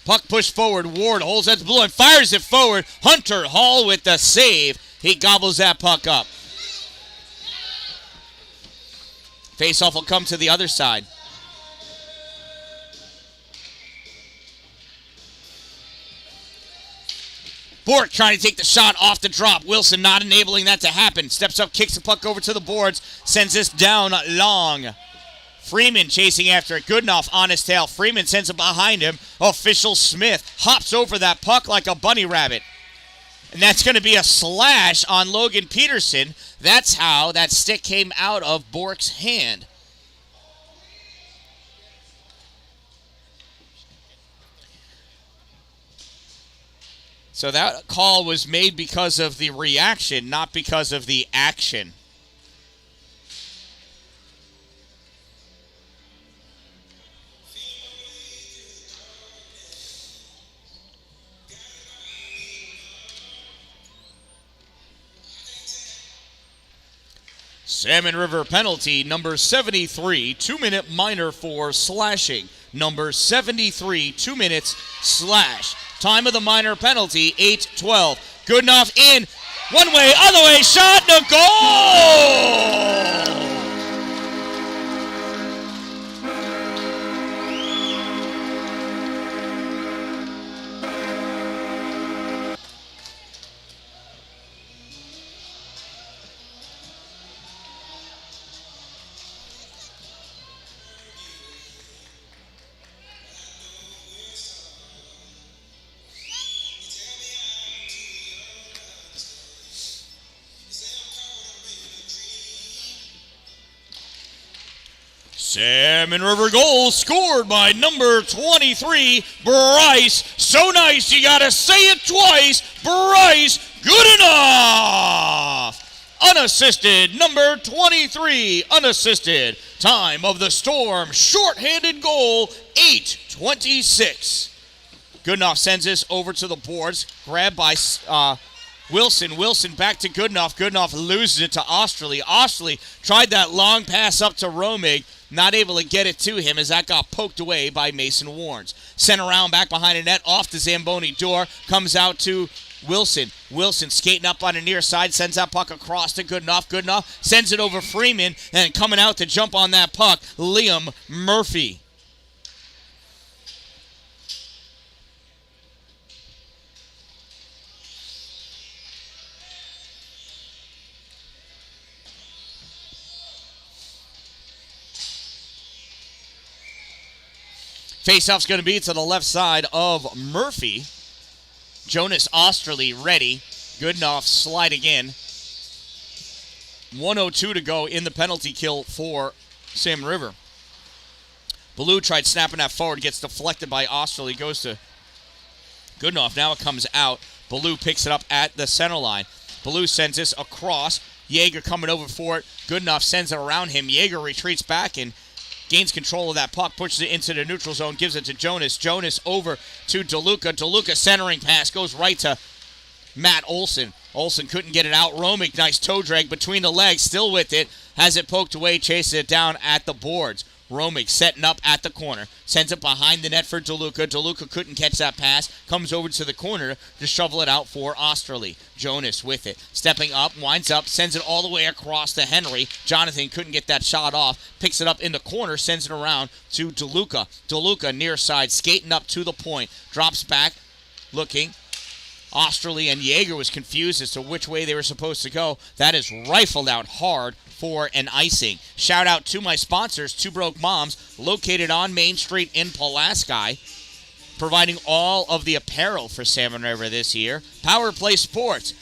Puck pushed forward. Ward holds that blue and fires it forward. Hunter Hall with the save. He gobbles that puck up. Faceoff will come to the other side. Bork trying to take the shot off the drop. Wilson not enabling that to happen. Steps up, kicks the puck over to the boards, sends this down long. Freeman chasing after it. Goodenough on his tail. Freeman sends it behind him. Official Smith hops over that puck like a bunny rabbit. And that's going to be a slash on Logan Peterson. That's how that stick came out of Bork's hand. So that call was made because of the reaction, not because of the action. Salmon River penalty, number 73, 2-minute minor for slashing. Number 73, 2 minutes, slash. Time of the minor penalty, 8:12. Goodenough in, one way, other way, shot, no goal! Salmon River goal scored by number 23, Bryce. So nice, you gotta say it twice. Bryce, good enough. Unassisted, number 23, unassisted. Time of the Storm, shorthanded goal, 8:26. Goodenough sends this over to the boards. Grabbed by Wilson. Wilson back to Goodenough. Goodenough loses it to Osterley. Osterley tried that long pass up to Romig. Not able to get it to him as that got poked away by Mason Warnes. Sent around back behind the net, off to Zamboni door. Comes out to Wilson. Wilson skating up on the near side, sends that puck across to Goodenough. Goodenough sends it over Freeman, and coming out to jump on that puck, Liam Murphy. Faceoff's going to be to the left side of Murphy. Jonas Osterley ready. Goodenough sliding in. 1:02 to go in the penalty kill for Salmon River. Ballou tried snapping that forward, gets deflected by Osterley, goes to Goodenough. Now it comes out. Ballou picks it up at the center line. Ballou sends this across. Yeager coming over for it. Goodenough sends it around him. Yeager retreats back and gains control of that puck, pushes it into the neutral zone, gives it to Jonas. Jonas over to DeLuca. DeLuca centering pass goes right to Matt Olson. Olson couldn't get it out. Romig, nice toe drag between the legs, still with it. Has it poked away, chases it down at the boards. Romig setting up at the corner. Sends it behind the net for DeLuca. DeLuca couldn't catch that pass. Comes over to the corner to shovel it out for Osterley. Jonas with it. Stepping up, winds up, sends it all the way across to Henry. Jonathan couldn't get that shot off. Picks it up in the corner, sends it around to DeLuca. DeLuca near side, skating up to the point. Drops back, looking. Osterley and Yeager was confused as to which way they were supposed to go. That is rifled out hard for an icing. Shout out to my sponsors, Two Broke Moms, located on Main Street in Pulaski, providing all of the apparel for Salmon River this year. Power Play Sports.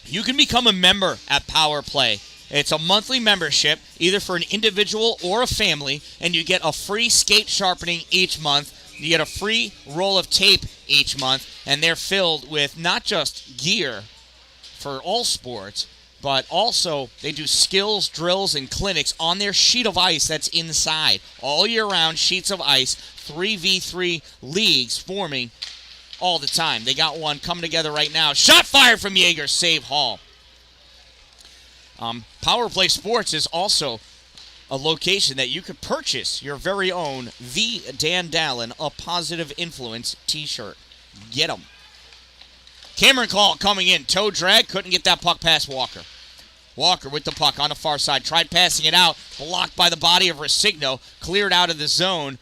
You can become a member at Power Play. It's a monthly membership, either for an individual or a family, and you get a free skate sharpening each month. You get a free roll of tape each month, and they're filled with not just gear for all sports, but also they do skills, drills, and clinics on their sheet of ice that's inside. All year round, sheets of ice, 3v3 leagues forming all the time. They got one coming together right now. Shot fired from Yeager, save Hall. Power Play Sports is also a location that you could purchase your very own The Dan-Dalin, a Positive Influence t-shirt. Get them. Cameron Call coming in. Toe drag. Couldn't get that puck past Walker. Walker with the puck on the far side. Tried passing it out. Blocked by the body of Resigno. Cleared out of the zone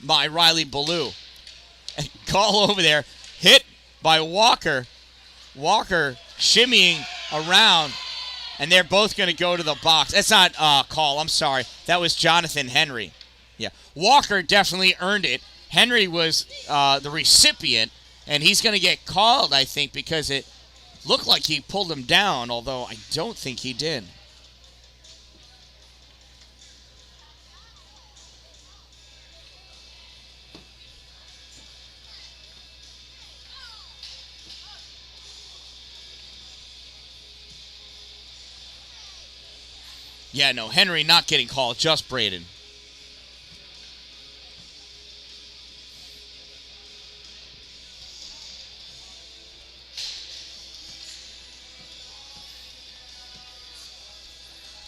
by Riley Ballou. And Call over there. Hit by Walker. Walker shimmying around. And they're both going to go to the box. That's not Call. I'm sorry. That was Jonathan Henry. Yeah. Walker definitely earned it. Henry was the recipient. And he's going to get called, I think, because it looked like he pulled him down, although I don't think he did. Yeah, no, Henry not getting called, just Braden.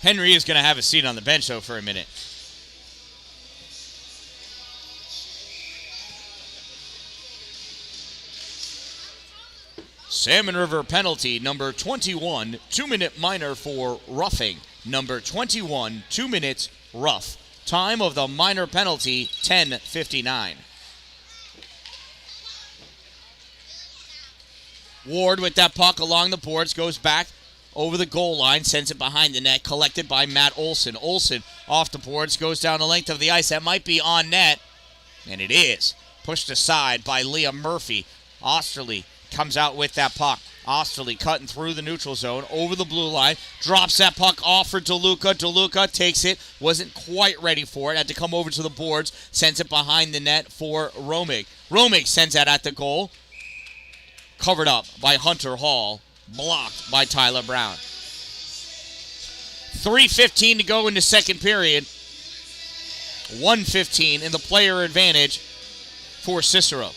Henry is going to have a seat on the bench, though, for a minute. Salmon River penalty, number 21, 2-minute minor for roughing. Number 21, 2 minutes, rough. Time of the minor penalty, 10:59. Ward with that puck along the boards, goes back over the goal line, sends it behind the net, collected by Matt Olson. Olson off the boards, goes down the length of the ice. That might be on net, and it is. Pushed aside by Liam Murphy. Osterley comes out with that puck. Osterley cutting through the neutral zone, over the blue line, drops that puck off for DeLuca. DeLuca takes it, wasn't quite ready for it, had to come over to the boards, sends it behind the net for Romig. Romig sends that at the goal, covered up by Hunter Hall. Blocked by Tyler Brown. 3:15 to go in the second period. 1:15 in the player advantage for Cicero.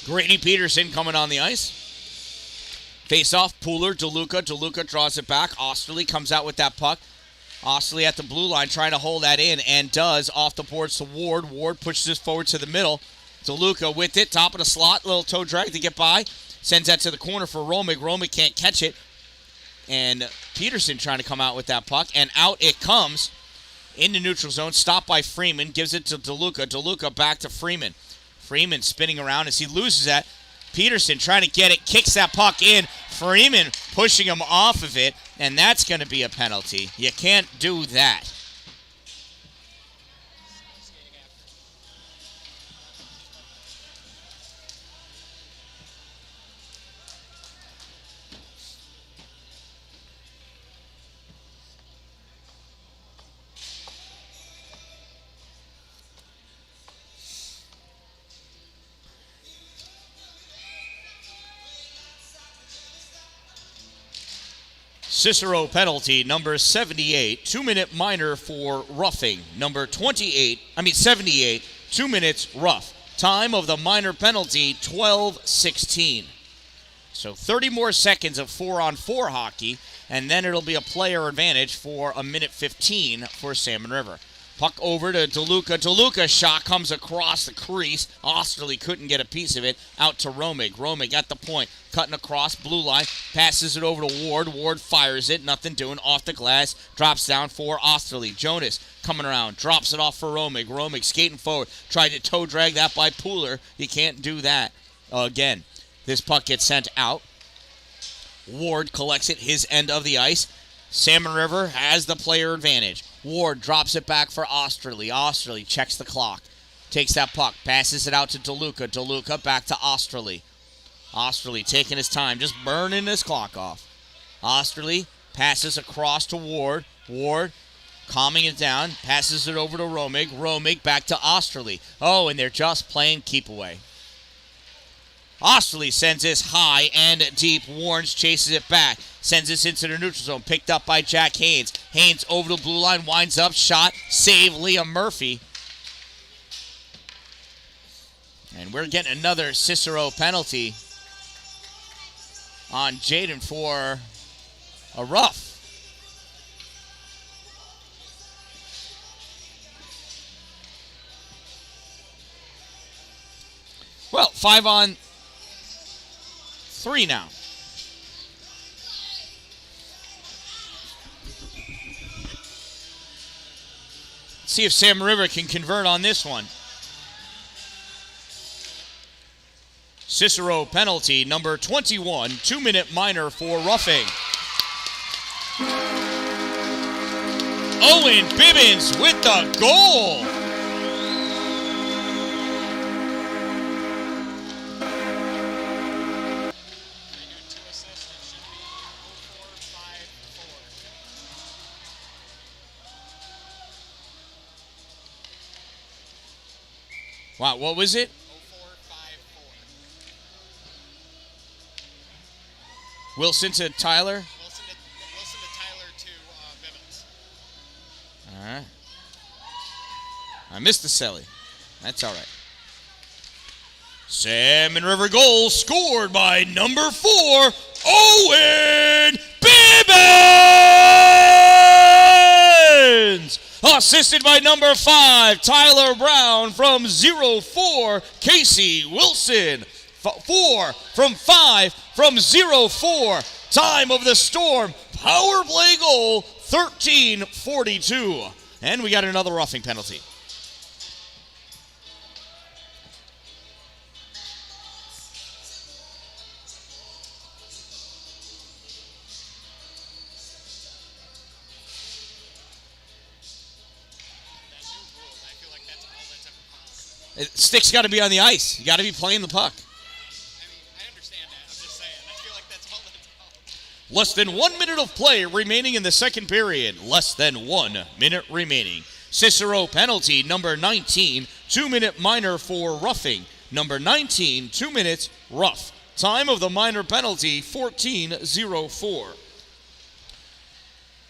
Grady Peterson coming on the ice. Face off, Pooler, DeLuca. DeLuca draws it back. Osterley comes out with that puck. Osterley at the blue line trying to hold that in, and does. Off the boards to Ward. Ward pushes this forward to the middle. DeLuca with it, top of the slot, little toe drag to get by. Sends that to the corner for Romig. Romig can't catch it. And Peterson trying to come out with that puck, and out it comes in the neutral zone. Stopped by Freeman, gives it to DeLuca. DeLuca back to Freeman. Freeman spinning around as he loses that. Peterson trying to get it, kicks that puck in. Freeman pushing him off of it, and that's going to be a penalty. You can't do that. Cicero penalty, number 78, 2-minute minor for roughing. Number 78, 2 minutes rough. Time of the minor penalty, 12:16. So 30 more seconds of 4-on-4 hockey, and then it'll be a player advantage for a minute 15 for Salmon River. Puck over to DeLuca. DeLuca's shot comes across the crease. Osterley couldn't get a piece of it. Out to Romig. Romig at the point. Cutting across, blue line. Passes it over to Ward. Ward fires it. Nothing doing. Off the glass. Drops down for Osterley. Jonas coming around. Drops it off for Romig. Romig skating forward. Tried to toe drag that by Pooler. You can't do that. Again, this puck gets sent out. Ward collects it. His end of the ice. Salmon River has the player advantage. Ward drops it back for Osterley. Osterley checks the clock. Takes that puck. Passes it out to DeLuca. DeLuca back to Osterley. Osterley taking his time. Just burning his clock off. Osterley passes across to Ward. Ward calming it down, passes it over to Romig. Romig back to Osterley. Oh, and they're just playing keep away. Osterley sends this high and deep. Warnes chases it back. Sends this into the neutral zone. Picked up by Jack Haynes. Haynes over the blue line. Winds up. Shot. Save Liam Murphy. And we're getting another Cicero penalty on Jaden for a rough. Well, 5-on-3 now. See if Sam River can convert on this one. Cicero penalty, number 21, 2-minute minor for roughing. Owen Bibbins with the goal. Wow, what was it? 0454. Wilson to Tyler? Wilson to Tyler to Bibbins. All right. I missed the celly. That's all right. Salmon River goal scored by number 4, Owen Bibbins! Assisted by number 5, Tyler Brown from 0-4, Casey Wilson. 4 from 5 from 0-4. Time of the Storm. Power play goal, 13:42. And we got another roughing penalty. Stick's got to be on the ice. You got to be playing the puck. I mean, I understand that. I'm just saying. I feel like that's all that's involved. Less than 1 minute of play remaining in the second period. Less than 1 minute remaining. Cicero penalty, number 19. 2-minute minor for roughing. Number 19, 2 minutes, rough. Time of the minor penalty, 14:04.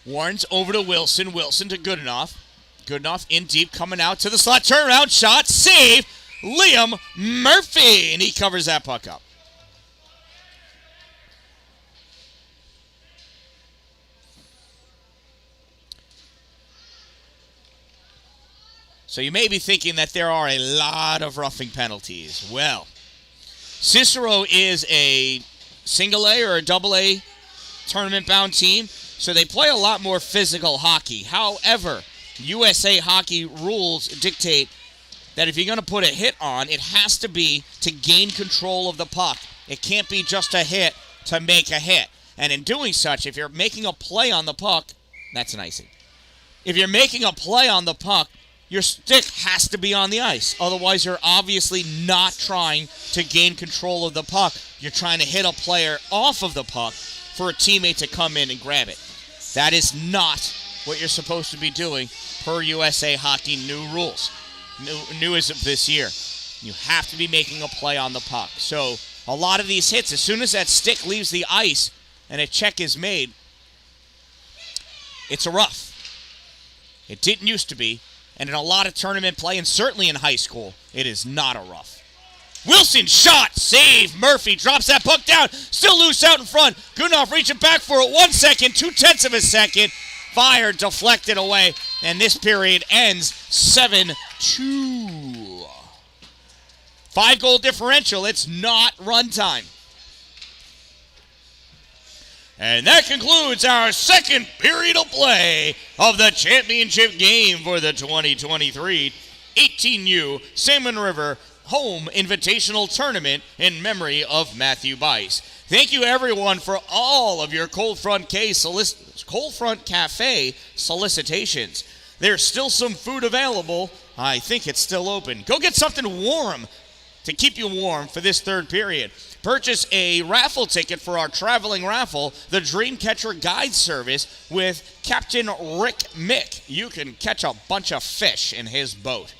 Warnes over to Wilson. Wilson to Goodenough. Goodenough in deep, coming out to the slot. Turnaround shot, save, Liam Murphy. And he covers that puck up. So you may be thinking that there are a lot of roughing penalties. Well, Cicero is a single A or a double A tournament-bound team, so they play a lot more physical hockey. However, USA hockey rules dictate that if you're going to put a hit on, it has to be to gain control of the puck. It can't be just a hit to make a hit. And in doing such, if you're making a play on the puck, that's an icing. If you're making a play on the puck, your stick has to be on the ice. Otherwise, you're obviously not trying to gain control of the puck. You're trying to hit a player off of the puck for a teammate to come in and grab it. That is not what you're supposed to be doing per USA Hockey new rules. New as of this year. You have to be making a play on the puck. So a lot of these hits, as soon as that stick leaves the ice and a check is made, it's a rough. It didn't used to be. And in a lot of tournament play, and certainly in high school, it is not a rough. Wilson shot, save. Murphy drops that puck down, still loose out in front. Goodenough reaching back for it 1 second, 0.2 of a second. Fired, deflected away, and this period ends 7-2. 5-goal differential. It's not run time. And that concludes our second period of play of the championship game for the 2023 18U Salmon River Home Invitational Tournament in memory of Matthew Bice. Thank you, everyone, for all of your Cold Front Cafe solicitations. There's still some food available. I think it's still open. Go get something warm to keep you warm for this third period. Purchase a raffle ticket for our traveling raffle, the Dreamcatcher Guide Service with Captain Rick Mick. You can catch a bunch of fish in his boat.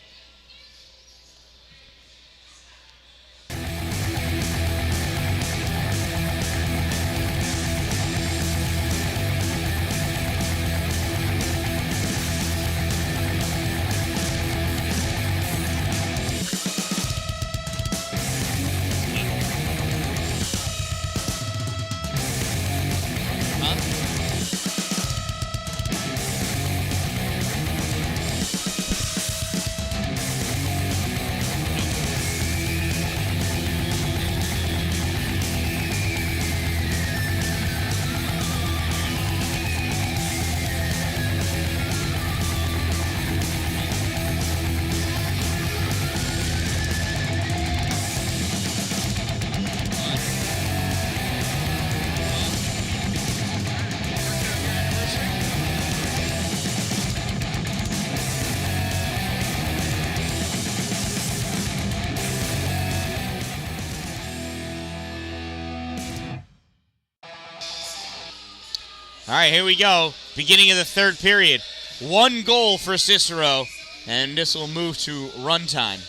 All right, here we go. Beginning of the third period. 1 goal for Cicero, and this will move to runtime.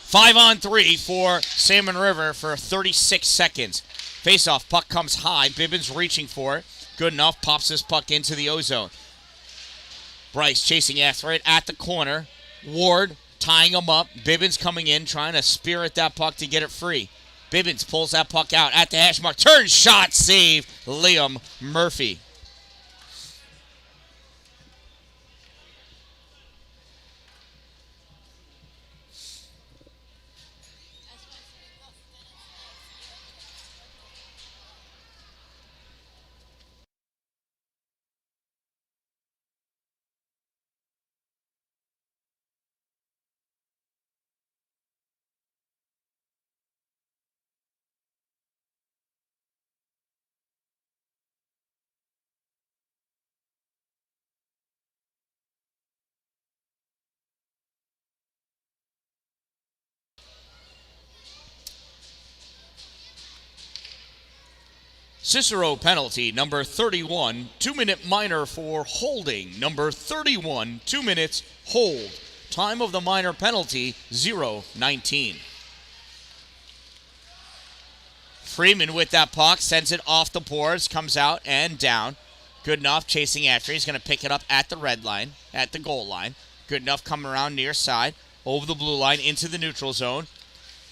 5-on-3 for Salmon River for 36 seconds. Face-off, puck comes high. Bibbins reaching for it. Good enough, pops this puck into the O-zone. Bryce chasing after it at the corner. Ward tying him up. Bibbins coming in, trying to spear at that puck to get it free. Bibbins pulls that puck out at the hash mark. Turn shot, save, Liam Murphy. Cicero penalty, number 31, 2-minute minor for holding. Number 31, 2 minutes, hold. Time of the minor penalty, 0:19. Freeman with that puck, sends it off the boards, comes out and down. Good enough, chasing after. He's going to pick it up at the red line, at the goal line. Good enough, coming around near side, over the blue line, into the neutral zone,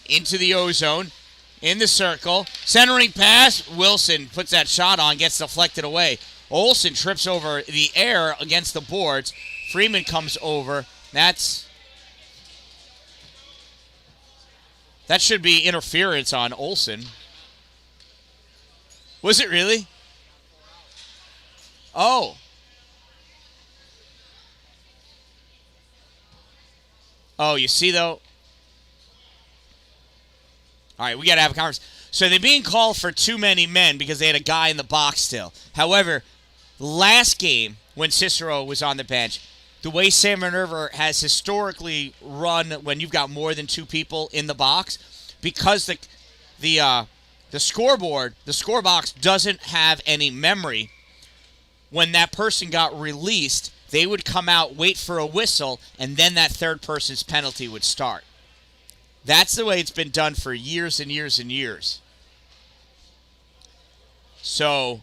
into the O zone. In the circle, centering pass, Wilson puts that shot on, gets deflected away. Olsen trips over the air against the boards. Freeman comes over. That should be interference on Olsen. Was it really? Oh. Oh, you see though? All right, we got to have a conversation. So they're being called for too many men because they had a guy in the box still. However, last game when Cicero was on the bench, the way Salmon River has historically run when you've got more than 2 people in the box, because the scoreboard, the score box doesn't have any memory, when that person got released, they would come out, wait for a whistle, and then that third person's penalty would start. That's the way it's been done for years and years and years. So,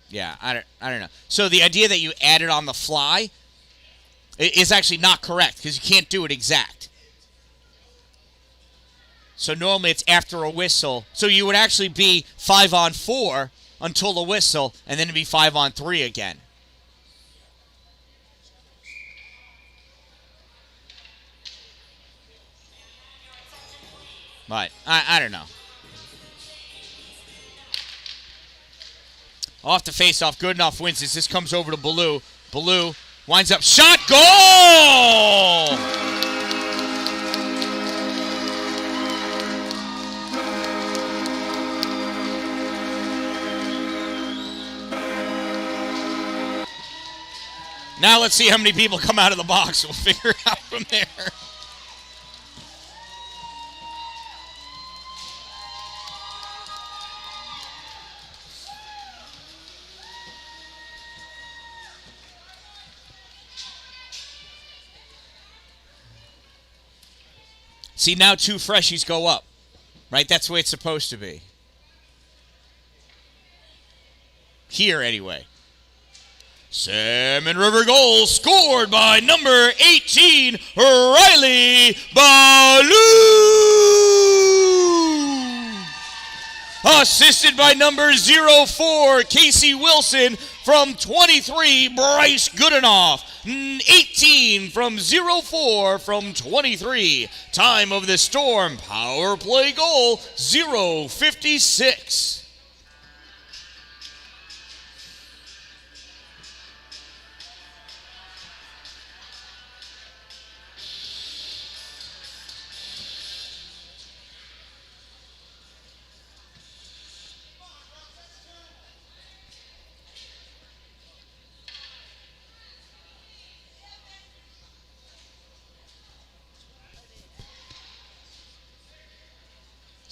yeah, I don't know. So the idea that you add it on the fly is actually not correct because you can't do it exact. So normally it's after a whistle. So you would actually be 5-on-4 until the whistle, and then it'd be 5-on-3 again. But I don't know. Off the face-off, good enough wins this. This comes over to Ballou. Ballou winds up, shot, goal! Now let's see how many people come out of the box. We'll figure it out from there. See, now 2 freshies go up. Right? That's the way it's supposed to be. Here, anyway. Salmon River goal scored by number 18, Riley Ballou. Assisted by number 04, Casey Wilson. From 23, Bryce Goodenough. 18 from 04 from 23. Time of the Storm, power play goal, 0:56.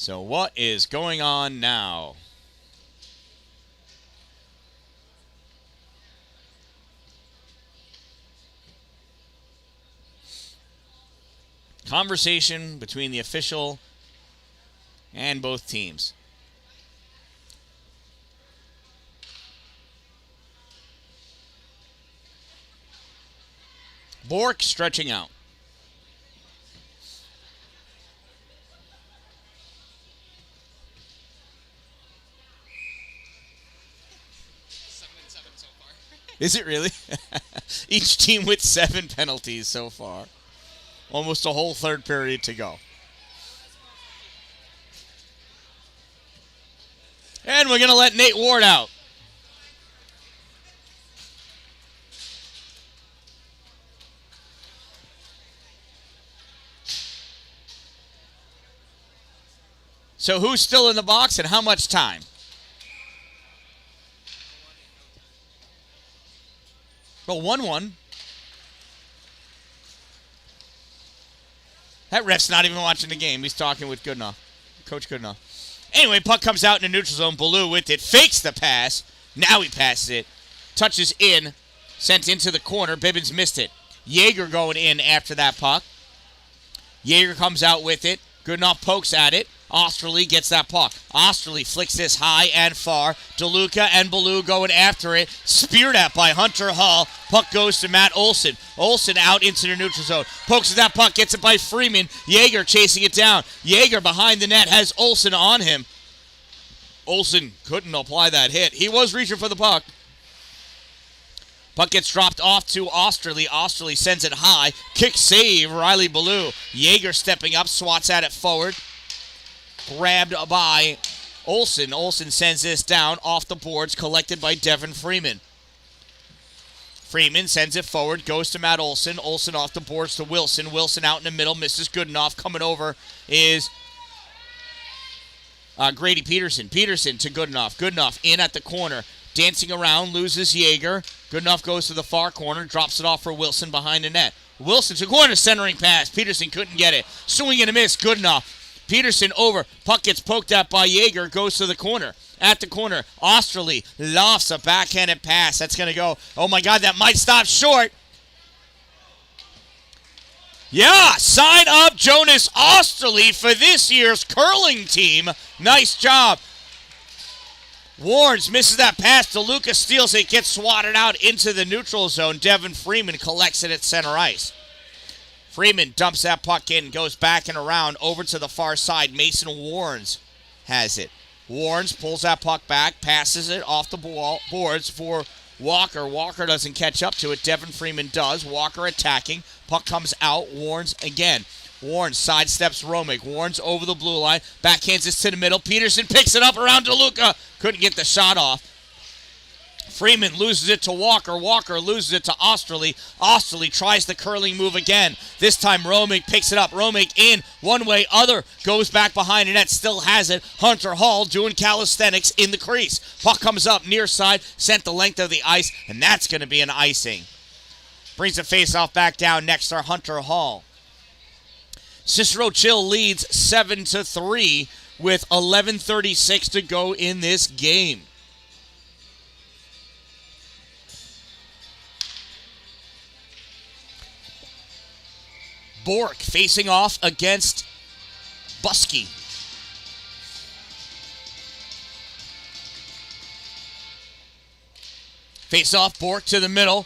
So what is going on now? Conversation between the official and both teams. Bork stretching out. Is it really? Each team with 7 penalties so far. Almost a whole third period to go. And we're going to let Nate Ward out. So who's still in the box and how much time? Well, 1-1. That ref's not even watching the game. He's talking with Goodenough. Coach Goodenough. Anyway, puck comes out in the neutral zone. Ballou with it. Fakes the pass. Now he passes it. Touches in. Sent into the corner. Bibbins missed it. Yeager going in after that puck. Yeager comes out with it. Goodenough pokes at it. Osterley gets that puck. Osterley flicks this high and far. DeLuca and Ballou going after it. Speared at by Hunter Hall. Puck goes to Matt Olson. Olson out into the neutral zone. Pokes at that puck. Gets it by Freeman. Yeager chasing it down. Yeager behind the net has Olson on him. Olson couldn't apply that hit. He was reaching for the puck. Puck gets dropped off to Osterley. Osterley sends it high. Kick save, Riley Ballou. Yeager stepping up, swats at it forward. Grabbed by Olson. Olson sends this down off the boards, collected by Devin Freeman. Freeman sends it forward, goes to Matt Olson. Olson off the boards to Wilson. Wilson out in the middle, misses Goodenough. Coming over is Grady Peterson. Peterson to Goodenough. Goodenough in at the corner. Dancing around, loses Yeager. Goodenough goes to the far corner, drops it off for Wilson behind the net. Wilson to corner, centering pass. Peterson couldn't get it. Swing and a miss, Goodenough. Peterson over. Puck gets poked at by Yeager, goes to the corner. At the corner, Osterley lofts a backhanded pass. That's going to go. Oh, my God, that might stop short. Yeah, sign up Jonas Osterley for this year's curling team. Nice job. Warnes misses that pass. DeLuca steals it, gets swatted out into the neutral zone. Devin Freeman collects it at center ice. Freeman dumps that puck in, goes back and around over to the far side. Mason Warnes has it. Warnes pulls that puck back, passes it off the boards for Walker. Walker doesn't catch up to it. Devin Freeman does. Walker attacking. Puck comes out. Warnes again. Warnes sidesteps Romick. Warnes over the blue line. Backhands this to the middle. Peterson picks it up around DeLuca. Couldn't get the shot off. Freeman loses it to Walker. Walker loses it to Osterley. Osterley tries the curling move again. This time Romick picks it up. Romick in one way, other. Goes back behind the net. Still has it. Hunter Hall doing calisthenics in the crease. Puck comes up near side. Sent the length of the ice. And that's going to be an icing. Brings the face-off back down next to Hunter Hall. Cicero Chill leads 7-3 with 11:36 to go in this game. Bork facing off against Buskey. Face off, Bork to the middle.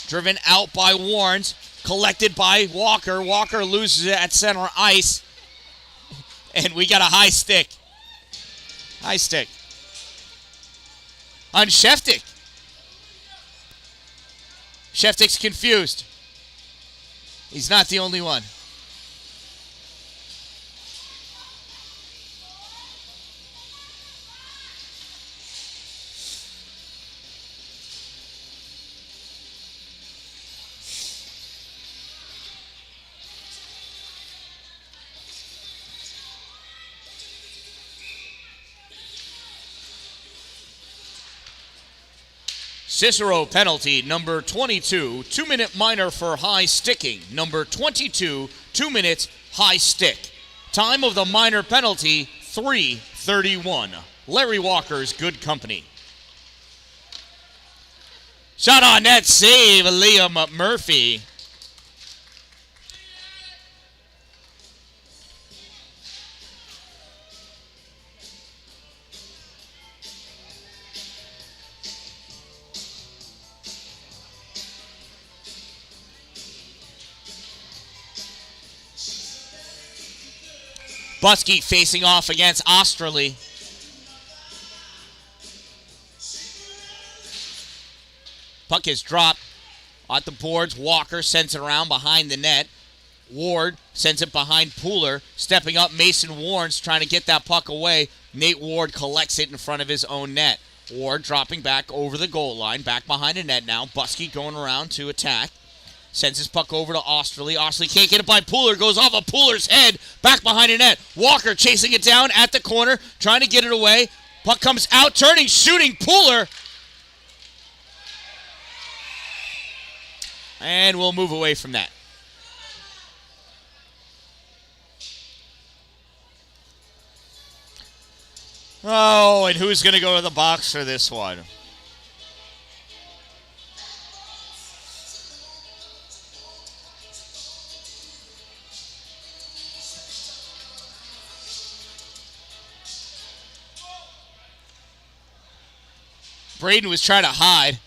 Driven out by Warnes. Collected by Walker. Walker loses it at center ice. And we got a high stick. High stick. On Sheftik. Sheftik's confused. He's not the only one. Cicero penalty, number 22, 2-minute minor for high sticking. Number 22, 2 minutes, high stick. Time of the minor penalty, 3:31. Larry Walker's good company. Shot on net, save, Liam Murphy. Buskey facing off against Osterley. Puck is dropped at the boards. Walker sends it around behind the net. Ward sends it behind Pooler. Stepping up, Mason Warnes trying to get that puck away. Nate Ward collects it in front of his own net. Ward dropping back over the goal line. Back behind the net now. Buskey going around to attack. Sends his puck over to Osterley. Osterley can't get it by Pooler. Goes off of Pooler's head. Back behind the net. Walker chasing it down at the corner. Trying to get it away. Puck comes out. Turning. Shooting. Pooler. And we'll move away from that. Oh, and who's going to go to the box for this one? Braden was trying to hide.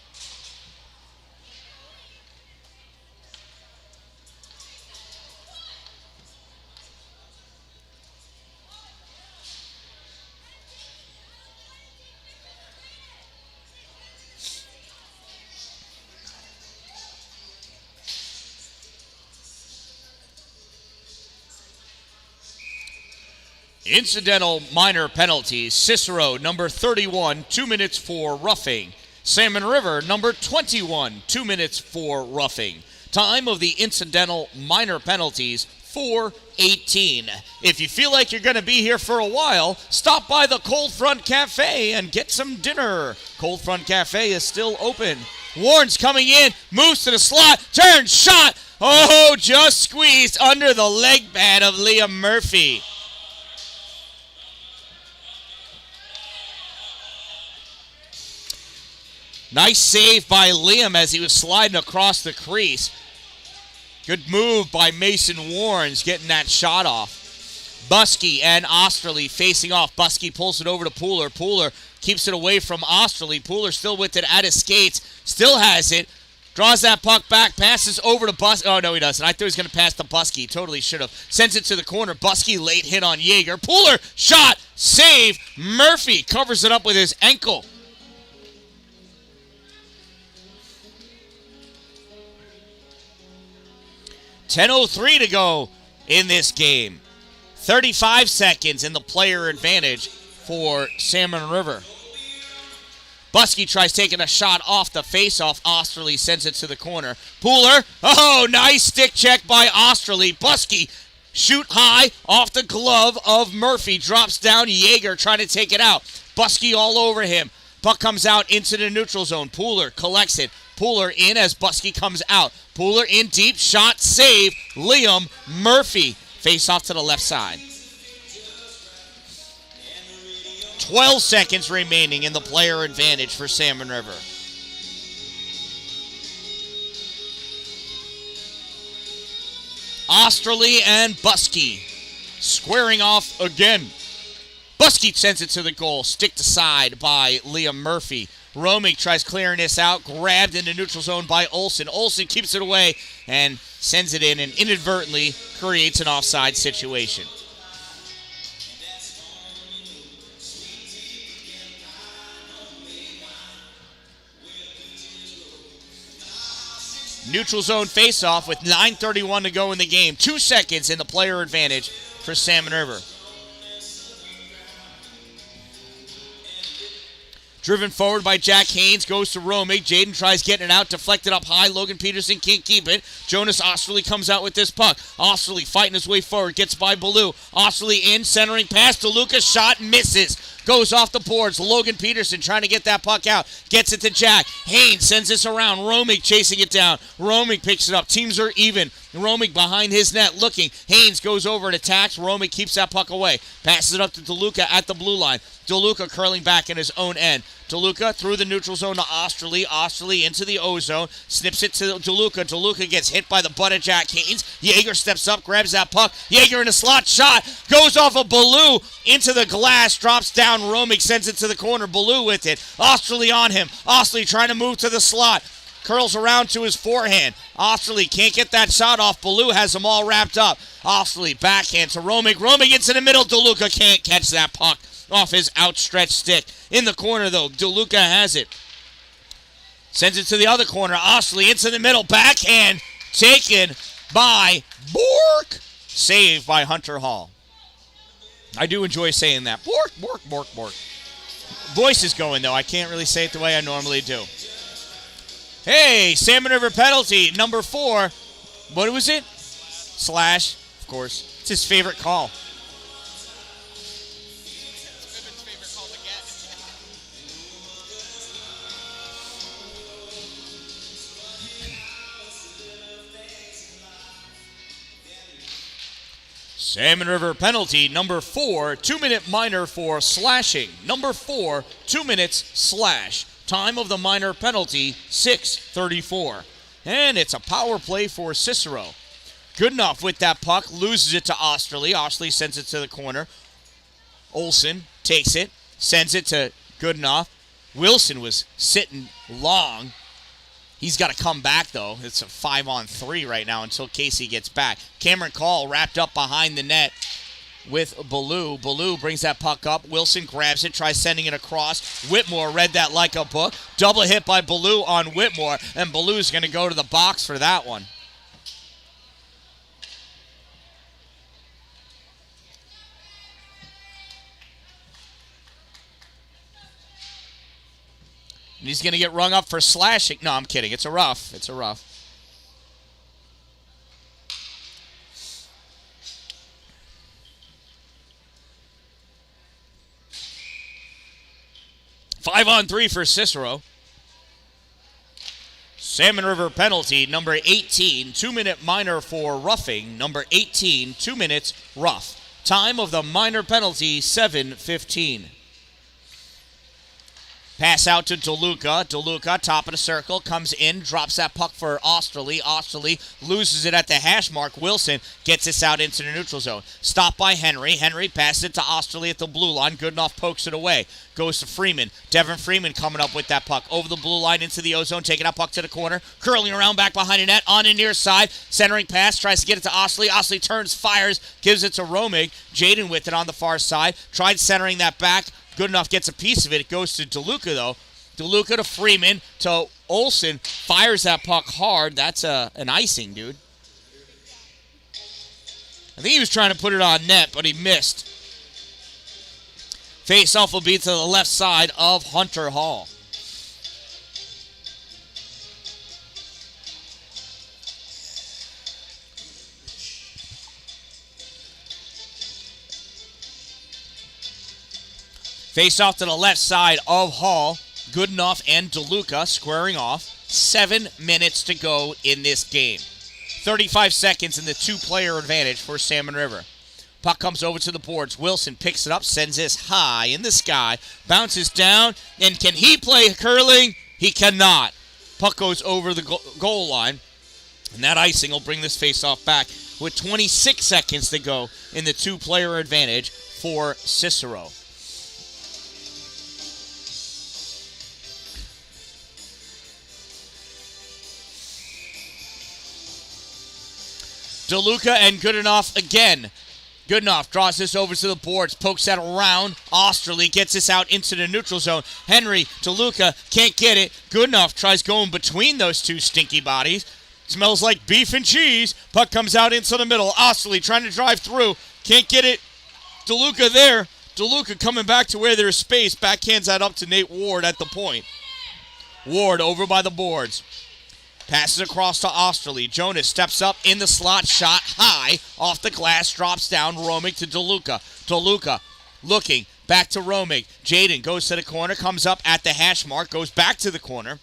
Incidental minor penalties. Cicero, number 31, 2 minutes for roughing. Salmon River, number 21, 2 minutes for roughing. Time of the incidental minor penalties, 4:18. If you feel like you're going to be here for a while, stop by the Cold Front Cafe and get some dinner. Cold Front Cafe is still open. Warnes coming in, moves to the slot, turns, shot. Oh, just squeezed under the leg pad of Liam Murphy. Nice save by Liam as he was sliding across the crease. Good move by Mason Warnes getting that shot off. Buskey and Osterley facing off. Buskey pulls it over to Pooler. Pooler keeps it away from Osterley. Pooler still with it at his skates. Still has it. Draws that puck back. Passes over to Buskey. Oh, no, he doesn't. I thought he was going to pass to Buskey. Totally should have. Sends it to the corner. Buskey late hit on Yeager. Pooler shot. Save. Murphy covers it up with his ankle. 10:03 to go in this game. 35 seconds in the player advantage for Salmon River. Buskey tries taking a shot off the face-off. Osterley sends it to the corner. Pooler. Oh, nice stick check by Osterley. Buskey shoot high off the glove of Murphy. Drops down. Yeager trying to take it out. Buskey all over him. Puck comes out into the neutral zone. Pooler collects it. Pooler in as Buskey comes out. Pooler in deep, shot, save. Liam Murphy. Face off to the left side. 12 seconds remaining in the player advantage for Salmon River. Osterley and Buskey squaring off again. Buskey sends it to the goal, sticked aside by Liam Murphy. Romig tries clearing this out, grabbed in the neutral zone by Olsen. Olsen keeps it away and sends it in and inadvertently creates an offside situation. Neutral zone faceoff with 9:31 to go in the game. 2 seconds in the player advantage for Salmon River. Driven forward by Jack Haynes, goes to Romig. Jaden tries getting it out, deflected up high. Logan Peterson can't keep it. Jonas Osterley comes out with this puck. Osterley fighting his way forward, gets by Ballou. Osterley in, centering pass to Lucas, shot, misses. Goes off the boards. Logan Peterson trying to get that puck out. Gets it to Jack. Haynes sends this around. Romig chasing it down. Romig picks it up. Teams are even. Romig behind his net looking. Haynes goes over and attacks. Romig keeps that puck away. Passes it up to DeLuca at the blue line. DeLuca curling back in his own end. DeLuca through the neutral zone to Osterley. Osterley into the O zone. Snips it to DeLuca. DeLuca gets hit by the butt of Jack Haynes. Yeager steps up, grabs that puck. Yeager in a slot shot. Goes off of Ballou into the glass. Drops down. Romig sends it to the corner. Ballou with it. Osterley on him. Osterley trying to move to the slot. Curls around to his forehand. Osterley can't get that shot off. Ballou has them all wrapped up. Osterley backhand to Romig. Romig gets in the middle. DeLuca can't catch that puck off his outstretched stick. In the corner, though, DeLuca has it. Sends it to the other corner. Osterley into the middle. Backhand taken by Bork. Saved by Hunter Hall. I do enjoy saying that. Bork, Bork, Bork, Bork. Voice is going, though. I can't really say it the way I normally do. Hey, Salmon River penalty, number 4. What was it? Slash, of course. It's his favorite call. It's favorite call to get. Salmon River penalty, number 4, 2-minute minor for slashing. Number 4, 2 minutes slash. Time of the minor penalty, 6:34. And it's a power play for Cicero. Good enough with that puck, loses it to Osterley. Osterley sends it to the corner. Olsen takes it, sends it to Goodenough. Wilson was sitting long. He's got to come back, though. It's a 5-on-3 right now until Casey gets back. Cameron Call wrapped up behind the net with Ballou. Ballou brings that puck up. Wilson grabs it, tries sending it across. Whitmore read that like a book. Double hit by Ballou on Whitmore, and Ballou's going to go to the box for that one. And he's going to get rung up for slashing. No, I'm kidding. It's a rough. It's a rough. Five on 3 for Cicero. Salmon River penalty, number 18, 2-minute minor for roughing. Number 18, 2 minutes rough. Time of the minor penalty, 7:15. Pass out to DeLuca. DeLuca, top of the circle, comes in, drops that puck for Osterley. Osterley loses it at the hash mark. Wilson gets this out into the neutral zone. Stopped by Henry. Henry passes it to Osterley at the blue line. Goodenough pokes it away. Goes to Freeman. Devin Freeman coming up with that puck. Over the blue line into the ozone, taking that puck to the corner. Curling around back behind the net, on the near side. Centering pass, tries to get it to Osterley. Osterley turns, fires, gives it to Romig. Jaden with it on the far side. Tried centering that back. Goodenough gets a piece of it. It goes to DeLuca, though. DeLuca to Freeman to Olsen. Fires that puck hard. That's an icing, dude. I think he was trying to put it on net, but he missed. Face-off will be to the left side of Hunter Hall. Face off to the left side of Hall. Goodenough and DeLuca squaring off. 7 minutes to go in this game. 35 seconds in the two-player advantage for Salmon River. Puck comes over to the boards. Wilson picks it up, sends this high in the sky, bounces down, and can he play curling? He cannot. Puck goes over the goal line, and that icing will bring this faceoff back with 26 seconds to go in the two-player advantage for Cicero. DeLuca and Goodenough again. Goodenough draws this over to the boards, pokes that around. Osterley gets this out into the neutral zone. Henry, DeLuca can't get it. Goodenough tries going between those two stinky bodies. Smells like beef and cheese. Puck comes out into the middle. Osterley trying to drive through. Can't get it. DeLuca there. DeLuca coming back to where there's space. Backhands that up to Nate Ward at the point. Ward over by the boards. Passes across to Osterley. Jonas steps up in the slot. Shot high. Off the glass. Drops down. Romig to DeLuca. DeLuca looking. Back to Romig. Jaden goes to the corner. Comes up at the hash mark. Goes back to the corner.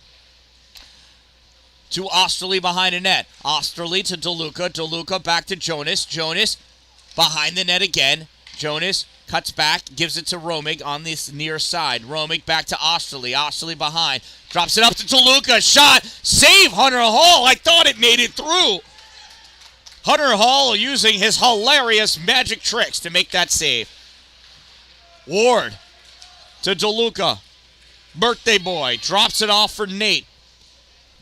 To Osterley behind the net. Osterley to DeLuca. DeLuca back to Jonas. Jonas behind the net again. Jonas cuts back, gives it to Romig on this near side. Romig back to Osterley. Osterley behind. Drops it up to DeLuca. Shot. Save Hunter Hall. I thought it made it through. Hunter Hall using his hilarious magic tricks to make that save. Ward to DeLuca. Birthday boy. Drops it off for Nate.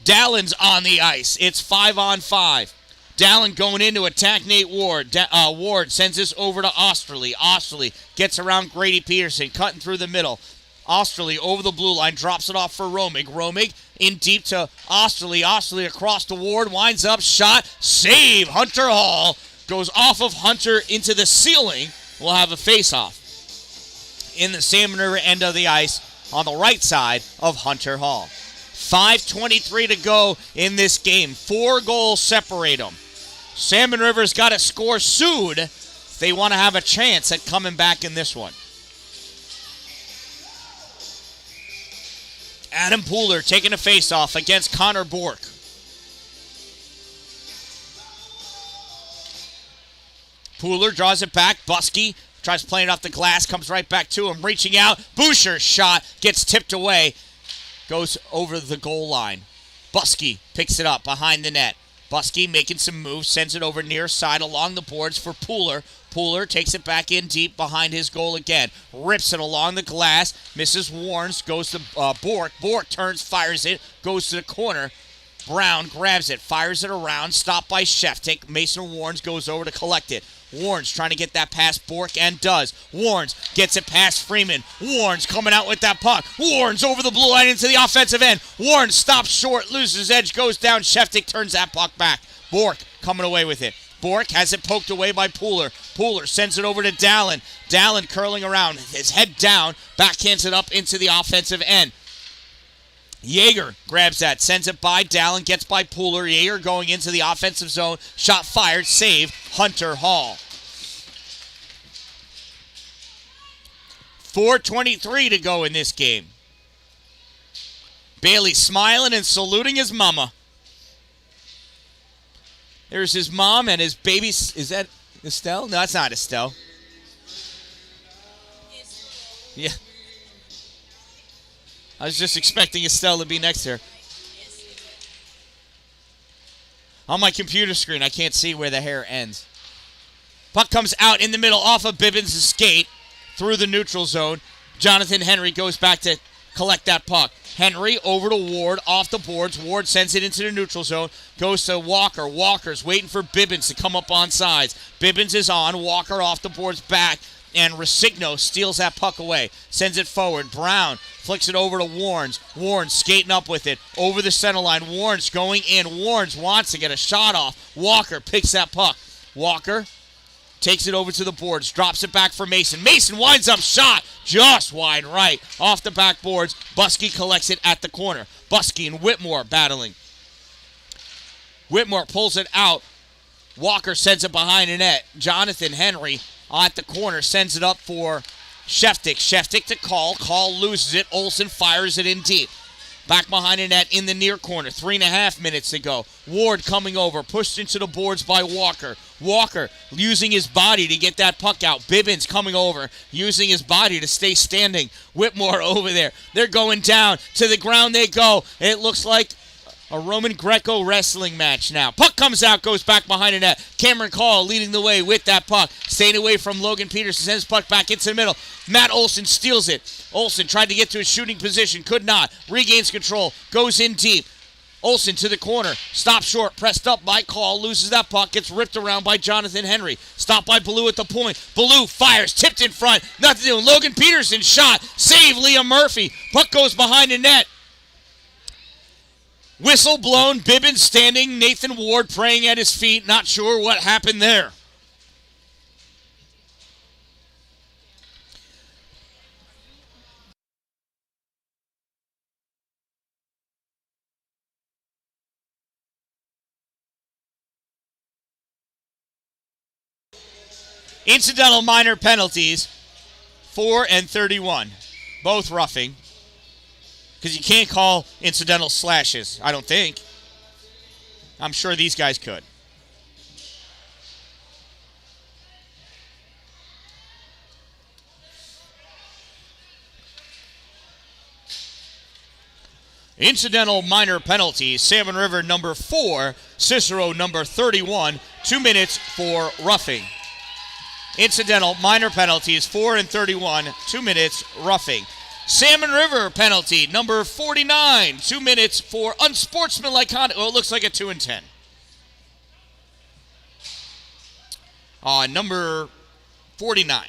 Dallin's on the ice. It's 5-on-5. Dallin going in to attack Nate Ward. Ward sends this over to Osterley. Osterley gets around Grady Peterson, cutting through the middle. Osterley over the blue line, drops it off for Romig. Romig in deep to Osterley. Osterley across to Ward, winds up, shot, save. Hunter Hall goes off of Hunter into the ceiling. We'll have a face-off in the Salmon River end of the ice on the right side of Hunter Hall. 5:23 to go in this game. 4 goals separate them. Salmon River's got to score soon if they want to have a chance at coming back in this one. Adam Pooler taking a face-off against Connor Bork. Pooler draws it back. Buskey tries playing it off the glass, comes right back to him, reaching out. Boucher's shot gets tipped away. Goes over the goal line. Buskey picks it up behind the net. Buskey making some moves, sends it over near side along the boards for Pooler. Pooler takes it back in deep behind his goal again. Rips it along the glass. Misses Warnes. Goes to Bork. Bork turns, fires it. Goes to the corner. Brown grabs it. Fires it around. Stopped by Sheftik. Mason Warnes goes over to collect it. Warnes trying to get that past Bork and does. Warnes gets it past Freeman. Warnes coming out with that puck. Warnes over the blue line into the offensive end. Warnes stops short, loses edge, goes down. Sheftik turns that puck back. Bork coming away with it. Bork has it poked away by Pooler. Pooler sends it over to Dallin. Dallin curling around, his head down, backhands it up into the offensive end. Yeager grabs that, sends it by Dallin, gets by Pooler. Yeager going into the offensive zone. Shot fired, save, Hunter Hall. 4:23 to go in this game. Bailey smiling and saluting his mama. There's his mom and his baby. Is that Estelle? No, that's not Estelle. Yeah. I was just expecting Estelle to be next to her. On my computer screen, I can't see where the hair ends. Puck comes out in the middle off of Bibbins' skate through the neutral zone. Jonathan Henry goes back to collect that puck. Henry over to Ward, off the boards. Ward sends it into the neutral zone. Goes to Walker. Walker's waiting for Bibbins to come up on sides. Bibbins is on. Walker off the boards back. And Resigno steals that puck away. Sends it forward. Brown flicks it over to Warnes. Warnes skating up with it. Over the center line. Warnes going in. Warnes wants to get a shot off. Walker picks that puck. Walker takes it over to the boards. Drops it back for Mason. Mason winds up, shot just wide right. Off the backboards. Buskey collects it at the corner. Buskey and Whitmore battling. Whitmore pulls it out. Walker sends it behind the net. Jonathan Henry at the corner sends it up for Sheftik. Sheftik to Call. Call loses it. Olsen fires it in deep. Back behind the net in the near corner. 3.5 minutes to go. Ward coming over. Pushed into the boards by Walker. Walker using his body to get that puck out. Bibbins coming over. Using his body to stay standing. Whitmore over there. They're going down. To the ground they go. It looks like a Roman Greco wrestling match now. Puck comes out, goes back behind the net. Cameron Call leading the way with that puck. Staying away from Logan Peterson. Sends puck back into the middle. Matt Olson steals it. Olson tried to get to his shooting position. Could not. Regains control. Goes in deep. Olson to the corner. Stops short. Pressed up by Call. Loses that puck. Gets ripped around by Jonathan Henry. Stopped by Ballou at the point. Ballou fires. Tipped in front. Nothing to do. Logan Peterson shot. Save Liam Murphy. Puck goes behind the net. Whistle blown, Bibbins standing, Nathan Ward praying at his feet, not sure what happened there. Incidental minor penalties, 4 and 31, both roughing. Because you can't call incidental slashes, I don't think. I'm sure these guys could. Incidental minor penalties, Salmon River number 4, Cicero number 31, 2 minutes for roughing. Incidental minor penalties, 4 and 31, 2 minutes roughing. Salmon River penalty, number 49, 2 minutes for unsportsmanlike conduct. Oh, it looks like a 2 and 10. Number 49.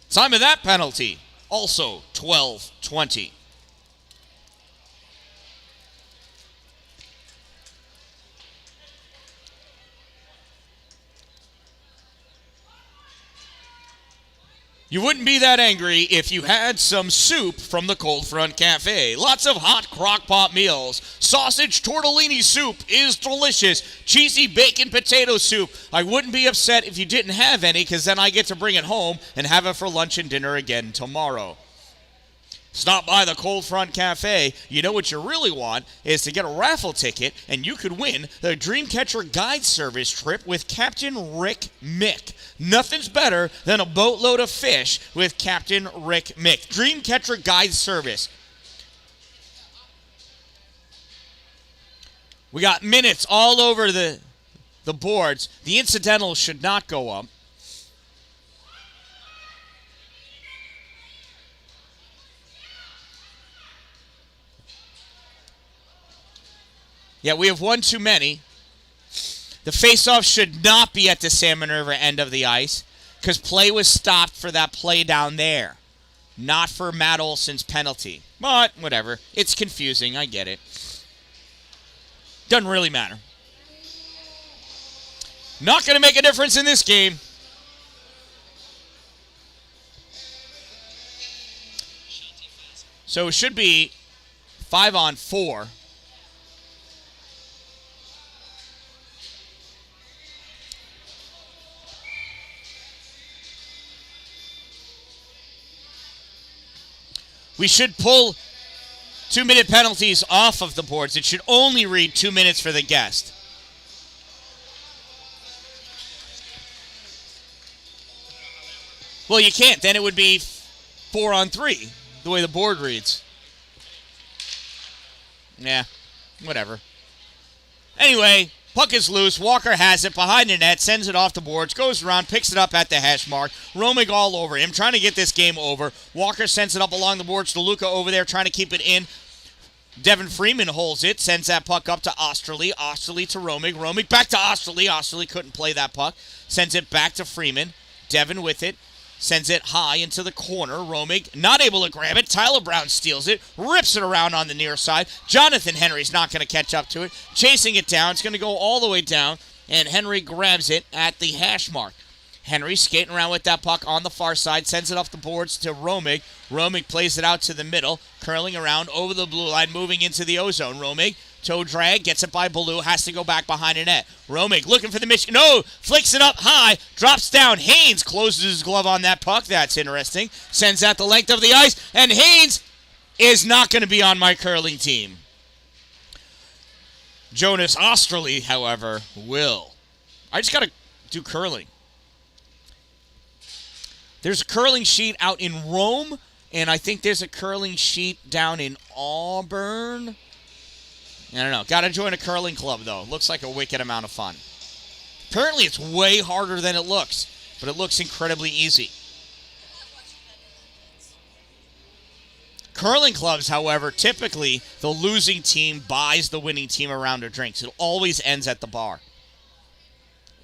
Time of that penalty, also 12:20. You wouldn't be that angry if you had some soup from the Cold Front Cafe. Lots of hot crock pot meals. Sausage tortellini soup is delicious. Cheesy bacon potato soup. I wouldn't be upset if you didn't have any, because then I get to bring it home and have it for lunch and dinner again tomorrow. Stop by the Cold Front Cafe. You know what you really want is to get a raffle ticket, and you could win the Dreamcatcher Guide Service trip with Captain Rick Mick. Nothing's better than a boatload of fish with Captain Rick Mick. Dreamcatcher Guide Service. We got minutes all over the boards. The incidentals should not go up. Yeah, we have one too many. The faceoff should not be at the Salmon River end of the ice, because play was stopped for that play down there, not for Matt Olson's penalty. But whatever. It's confusing. I get it. Doesn't really matter. Not going to make a difference in this game. So it should be 5-on-4. We should pull 2-minute penalties off of the boards. It should only read 2 minutes for the guest. Well, you can't. Then it would be 4-on-3, the way the board reads. Yeah, whatever. Anyway, puck is loose. Walker has it behind the net, sends it off the boards, goes around, picks it up at the hash mark. Roaming all over him, trying to get this game over. Walker sends it up along the boards to Luca over there, trying to keep it in. Devin Freeman holds it, sends that puck up to Osterley. Osterley to Romig. Romig back to Osterley. Osterley couldn't play that puck. Sends it back to Freeman. Devin with it. Sends it high into the corner. Romig not able to grab it. Tyler Brown steals it. Rips it around on the near side. Jonathan Henry's not going to catch up to it. Chasing it down. It's going to go all the way down. And Henry grabs it at the hash mark. Henry skating around with that puck on the far side. Sends it off the boards to Romig. Romig plays it out to the middle. Curling around over the blue line. Moving into the O-zone. Romig. Toe drag, gets it by Ballou, has to go back behind the net. Romig looking for the mission. No, flicks it up high, drops down. Haynes closes his glove on that puck. That's interesting. Sends out the length of the ice, and Haynes is not going to be on my curling team. Jonas Osterley, however, will. I just got to do curling. There's a curling sheet out in Rome, and I think there's a curling sheet down in Auburn. I don't know. Got to join a curling club, though. Looks like a wicked amount of fun. Apparently, it's way harder than it looks, but it looks incredibly easy. Curling clubs, however, typically the losing team buys the winning team a round of drinks. It always ends at the bar.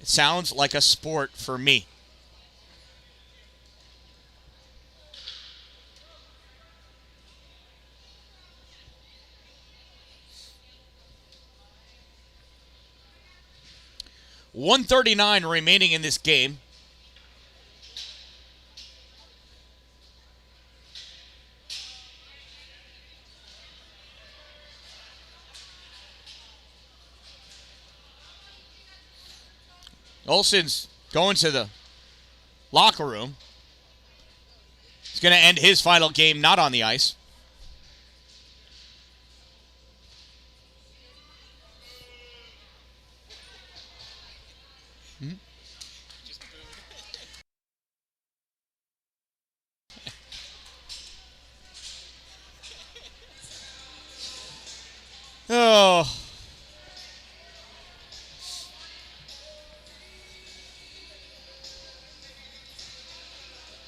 It sounds like a sport for me. .139 remaining in this game. Olsen's going to the locker room. He's going to end his final game not on the ice. Oh.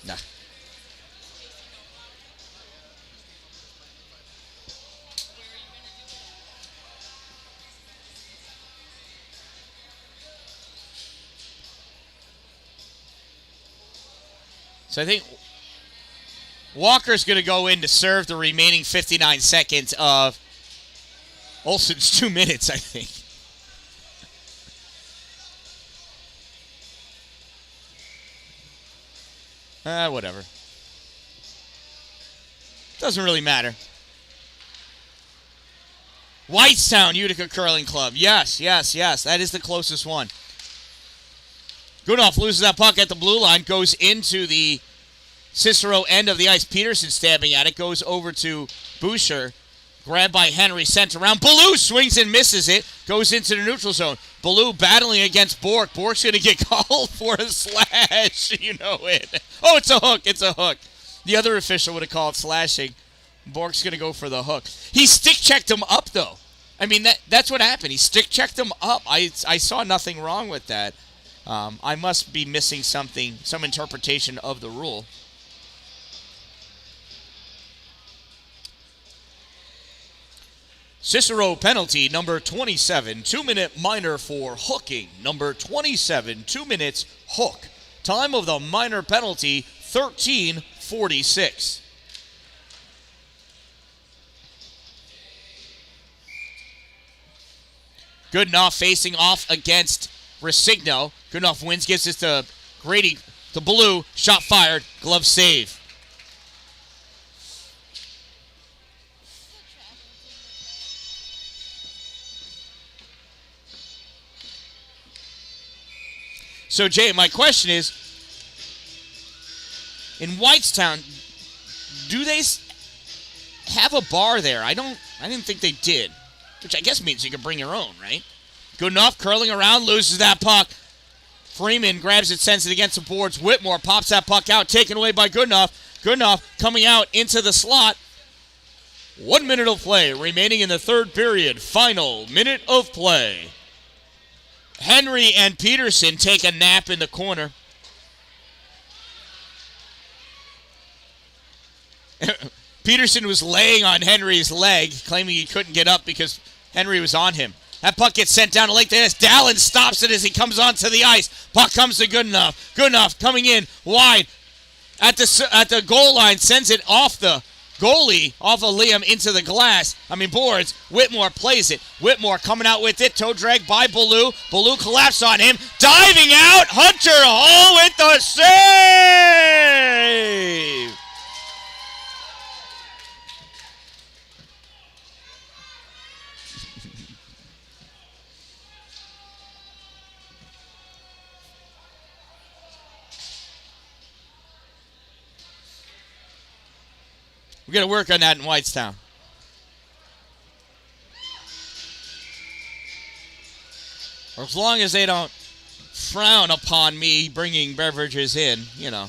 Nah. So I think Walker's going to go in to serve the remaining 59 seconds of Olsen's 2 minutes, I think. Whatever. Doesn't really matter. Whitestown Utica Curling Club. Yes. That is the closest one. Goodoff loses that puck at the blue line, goes into the Cicero end of the ice. Peterson stabbing at it, goes over to Boucher. Grabbed by Henry, sent around. Ballou swings and misses it. Goes into the neutral zone. Ballou battling against Bork. Bork's going to get called for a slash. You know it. Oh, it's a hook. It's a hook. The other official would have called slashing. Bork's going to go for the hook. He stick-checked him up, though. I mean, that's what happened. He stick-checked him up. I saw nothing wrong with that. I must be missing something, some interpretation of the rule. Cicero penalty, number 27, 2-minute minor for hooking. Number 27, 2 minutes, hook. Time of the minor penalty, 13:46. Goodenough facing off against Resigno. Goodenough wins, gives this to Grady, to Ballou. Shot fired, glove save. So, Jay, my question is, in Whitestown, do they have a bar there? I didn't think they did, which I guess means you can bring your own, right? Goodenough, curling around, loses that puck. Freeman grabs it, sends it against the boards. Whitmore pops that puck out, taken away by Goodenough. Goodenough coming out into the slot. 1 minute of play remaining in the third period. Final minute of play. Henry and Peterson take a nap in the corner. Peterson was laying on Henry's leg, claiming he couldn't get up because Henry was on him. That puck gets sent down to Lake Dennis. Dalin stops it as he comes onto the ice. Puck comes to Goodenough. Goodenough coming in wide at the goal line, sends it off the goalie, off of Liam into the boards. Whitmore plays it. Whitmore coming out with it. Toe drag by Ballou. Ballou collapsed on him. Diving out. Hunter Hall with the save. We got to work on that in Whitestown. As long as they don't frown upon me bringing beverages in, we'll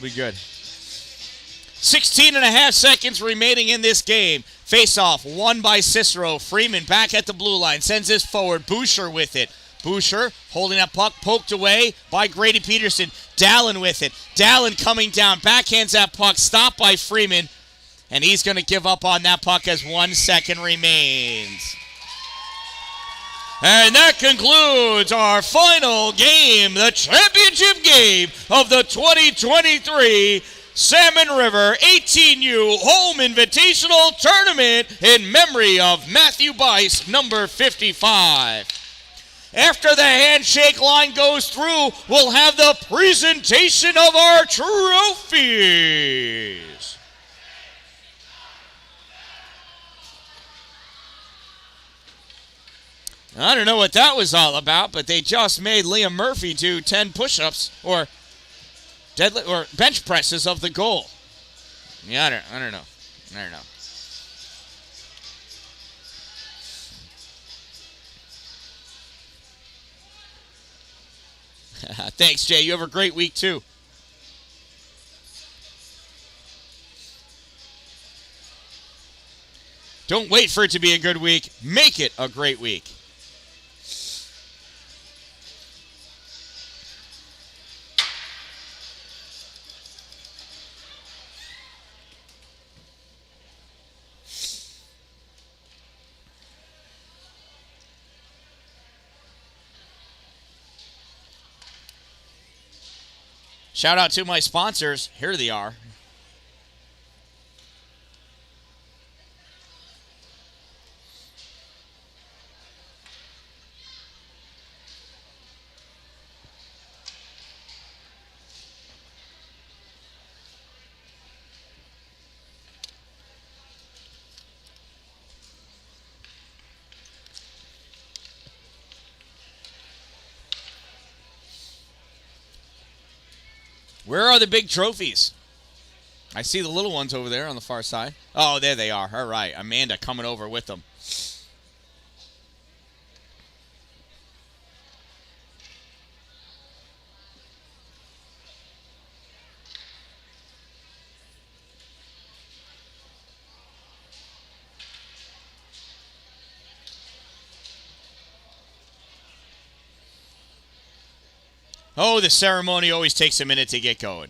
be good. 16 and a half seconds remaining in this game. Face-off won by Cicero. Freeman back at the blue line. Sends this forward. Boucher with it. Boucher holding that puck, poked away by Grady Peterson. Dalin with it. Dalin coming down. Backhands that puck. Stopped by Freeman. And he's going to give up on that puck as 1 second remains. And that concludes our final game, the championship game of the 2023 Salmon River 18U Home Invitational Tournament in memory of Matthew Bice, number 55. After the handshake line goes through, we'll have the presentation of our trophies. I don't know what that was all about, but they just made Liam Murphy do 10 push-ups or deadlift or bench presses of the goal. Yeah, I don't know. Thanks, Jay. You have a great week, too. Don't wait for it to be a good week. Make it a great week. Shout out to my sponsors. Here they are. Where are the big trophies? I see the little ones over there on the far side. Oh, there they are. All right. Amanda coming over with them. Oh, the ceremony always takes a minute to get going.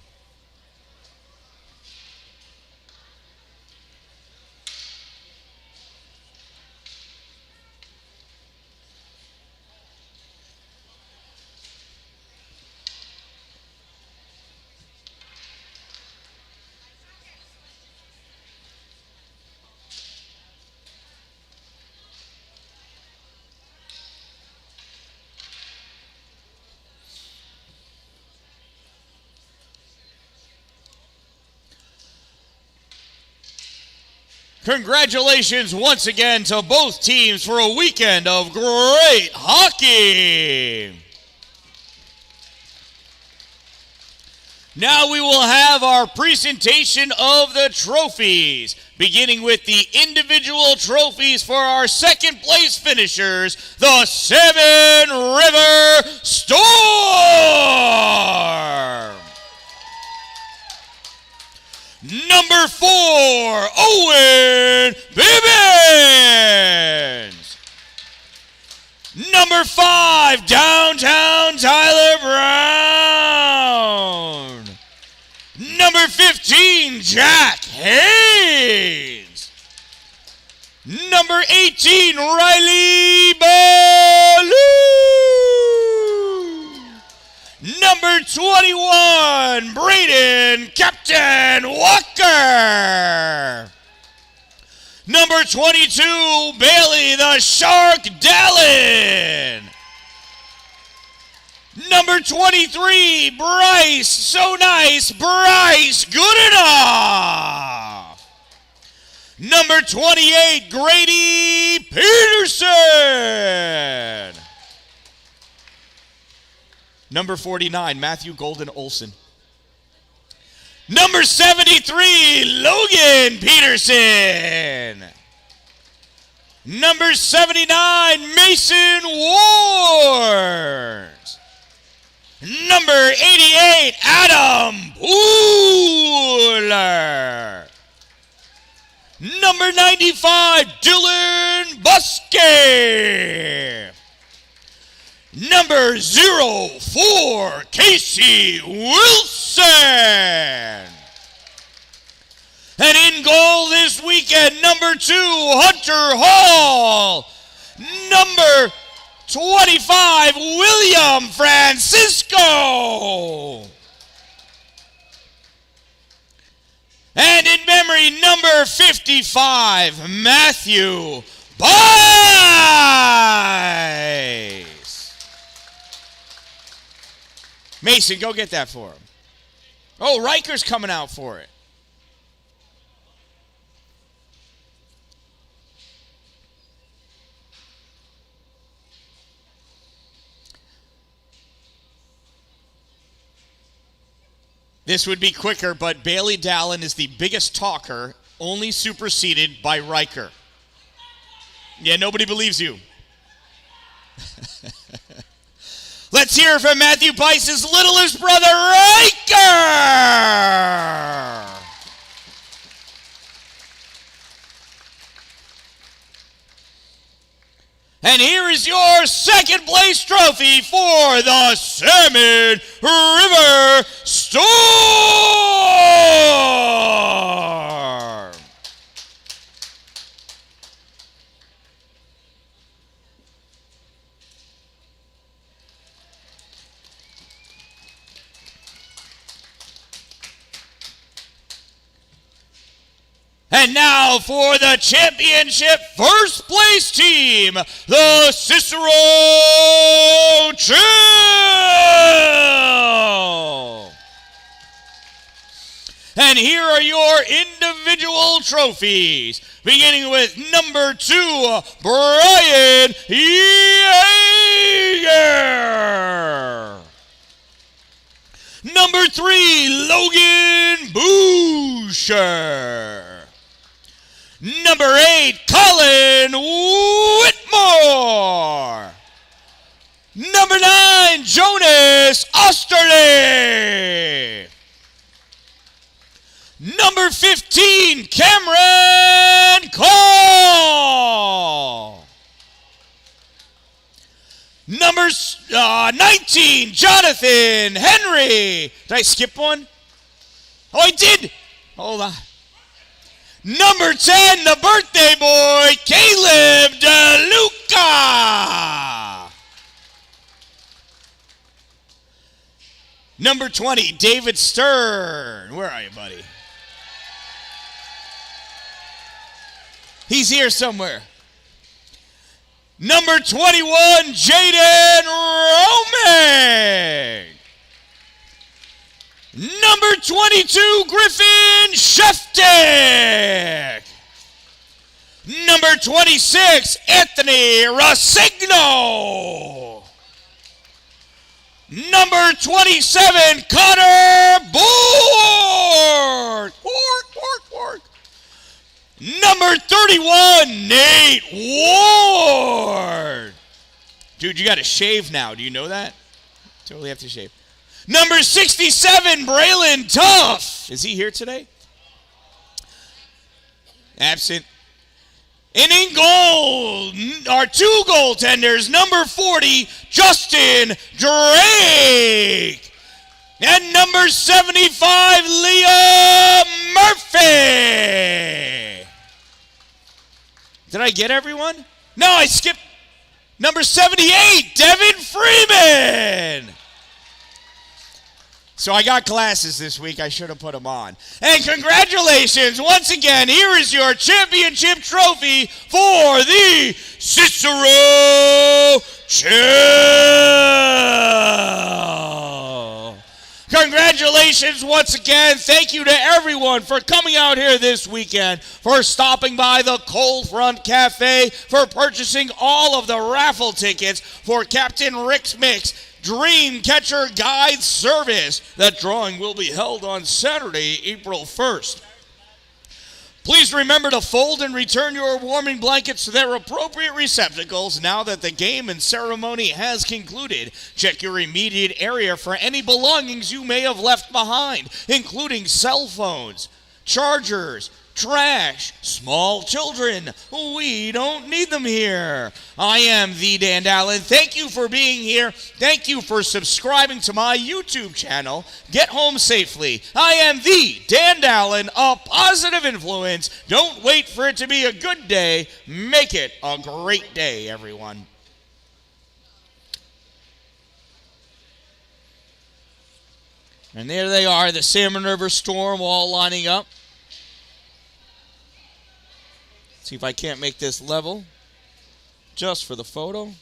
Congratulations once again to both teams for a weekend of great hockey. Now we will have our presentation of the trophies, beginning with the individual trophies for our second place finishers, the Salmon River Storm. Number 4, Owen Bibbins. Number 5, Downtown Tyler Brown. Number 15, Jack Haynes. Number 18, Riley Ballou. Number 21, Braden Captain Walker. Number 22, Bailey the Shark Dalin. Number 23, Bryce, so nice, Bryce, good enough. Number 28, Grady Peterson. Number 49, Matthew Golden Olson. Number 73, Logan Peterson. Number 79, Mason Wars. Number 88, Adam Pooler. Number 95, Dylan Buske. Number 04, Casey Wilson. And in goal this weekend, number 2, Hunter Hall. Number 25, William Francisco. And in memory, number 55, Matthew Bice. Mason, go get that for him. Oh, Riker's coming out for it. This would be quicker, but Bailey Dallin is the biggest talker, only superseded by Riker. Yeah, nobody believes you. Let's hear from Matthew Bice's littlest brother, Riker! And here is your second place trophy for the Salmon River Storm. And now for the championship first place team, the Cicero Chill. And here are your individual trophies, beginning with number 2, Brian Yeager. Number 3, Logan Boucher. Number 8, Colin Whitmore. Number 9, Jonas Osterley. Number 15, Cameron Call. Number 19, Jonathan Henry. Did I skip one? Oh, I did. Hold on. Number 10, the birthday boy, Caleb DeLuca. Number 20, David Stern. Where are you, buddy? He's here somewhere. Number 21, Jaden Roman. Number 22, Griffin Sheftick. Number 26, Anthony Rosigno. Number 27, Connor Bork. Number 31, Nate Ward. Dude, you got to shave now. Do you know that? Totally have to shave. Number 67, Braylon Tuff. Is he here today? Absent. And in goal are 2 goaltenders. Number 40, Justin Drake. And number 75, Leah Murphy. Did I get everyone? No, I skipped. Number 78, Devin Freeman. So I got glasses this week. I should have put them on. And congratulations. Once again, here is your championship trophy for the Cicero Chill. Congratulations. Congratulations once again. Thank you to everyone for coming out here this weekend, for stopping by the Cold Front Cafe, for purchasing all of the raffle tickets for Captain Rick's Mix Dream Catcher Guide Service. That drawing will be held on Saturday, April 1st. Please remember to fold and return your warming blankets to their appropriate receptacles now that the game and ceremony has concluded. Check your immediate area for any belongings you may have left behind, including cell phones, chargers, trash, small children. We don't need them here. I am the Dan-Dalin. Thank you for being here. Thank you for subscribing to my YouTube channel. Get home safely. I am the Dan-Dalin, a positive influence. Don't wait for it to be a good day. Make it a great day, everyone. And there they are, the Salmon River Storm all lining up. See if I can't make this level just for the photo.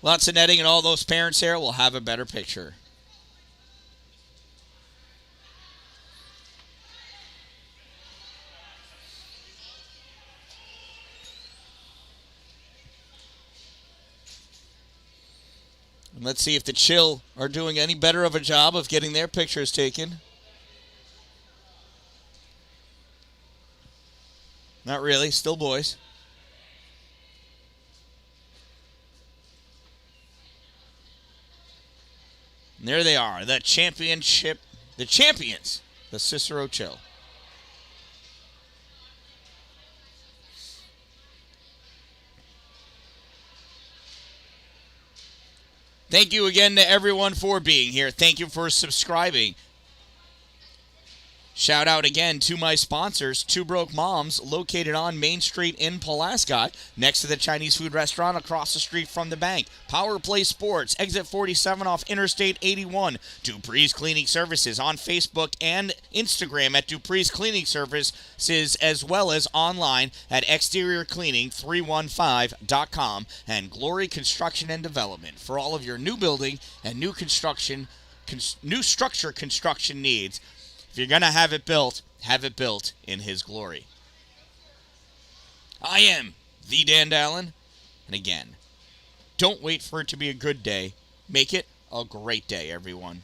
Lots of netting, and all those parents there will have a better picture. And let's see if the Chill are doing any better of a job of getting their pictures taken. Not really, still boys. And there they are, the championship, the champions, the Cicero Chill. Thank you again to everyone for being here. Thank you for subscribing. Shout out again to my sponsors, Two Broke Moms, located on Main Street in Pulaski, next to the Chinese food restaurant across the street from the bank. Power Play Sports, exit 47 off Interstate 81. Dupree's Cleaning Services on Facebook and Instagram at Dupree's Cleaning Services, as well as online at exteriorcleaning315.com. And Glory Construction and Development for all of your new building and new construction, new structure construction needs. If you're going to have it built in His glory. I am the Dan-Dalin. And again, don't wait for it to be a good day. Make it a great day, everyone.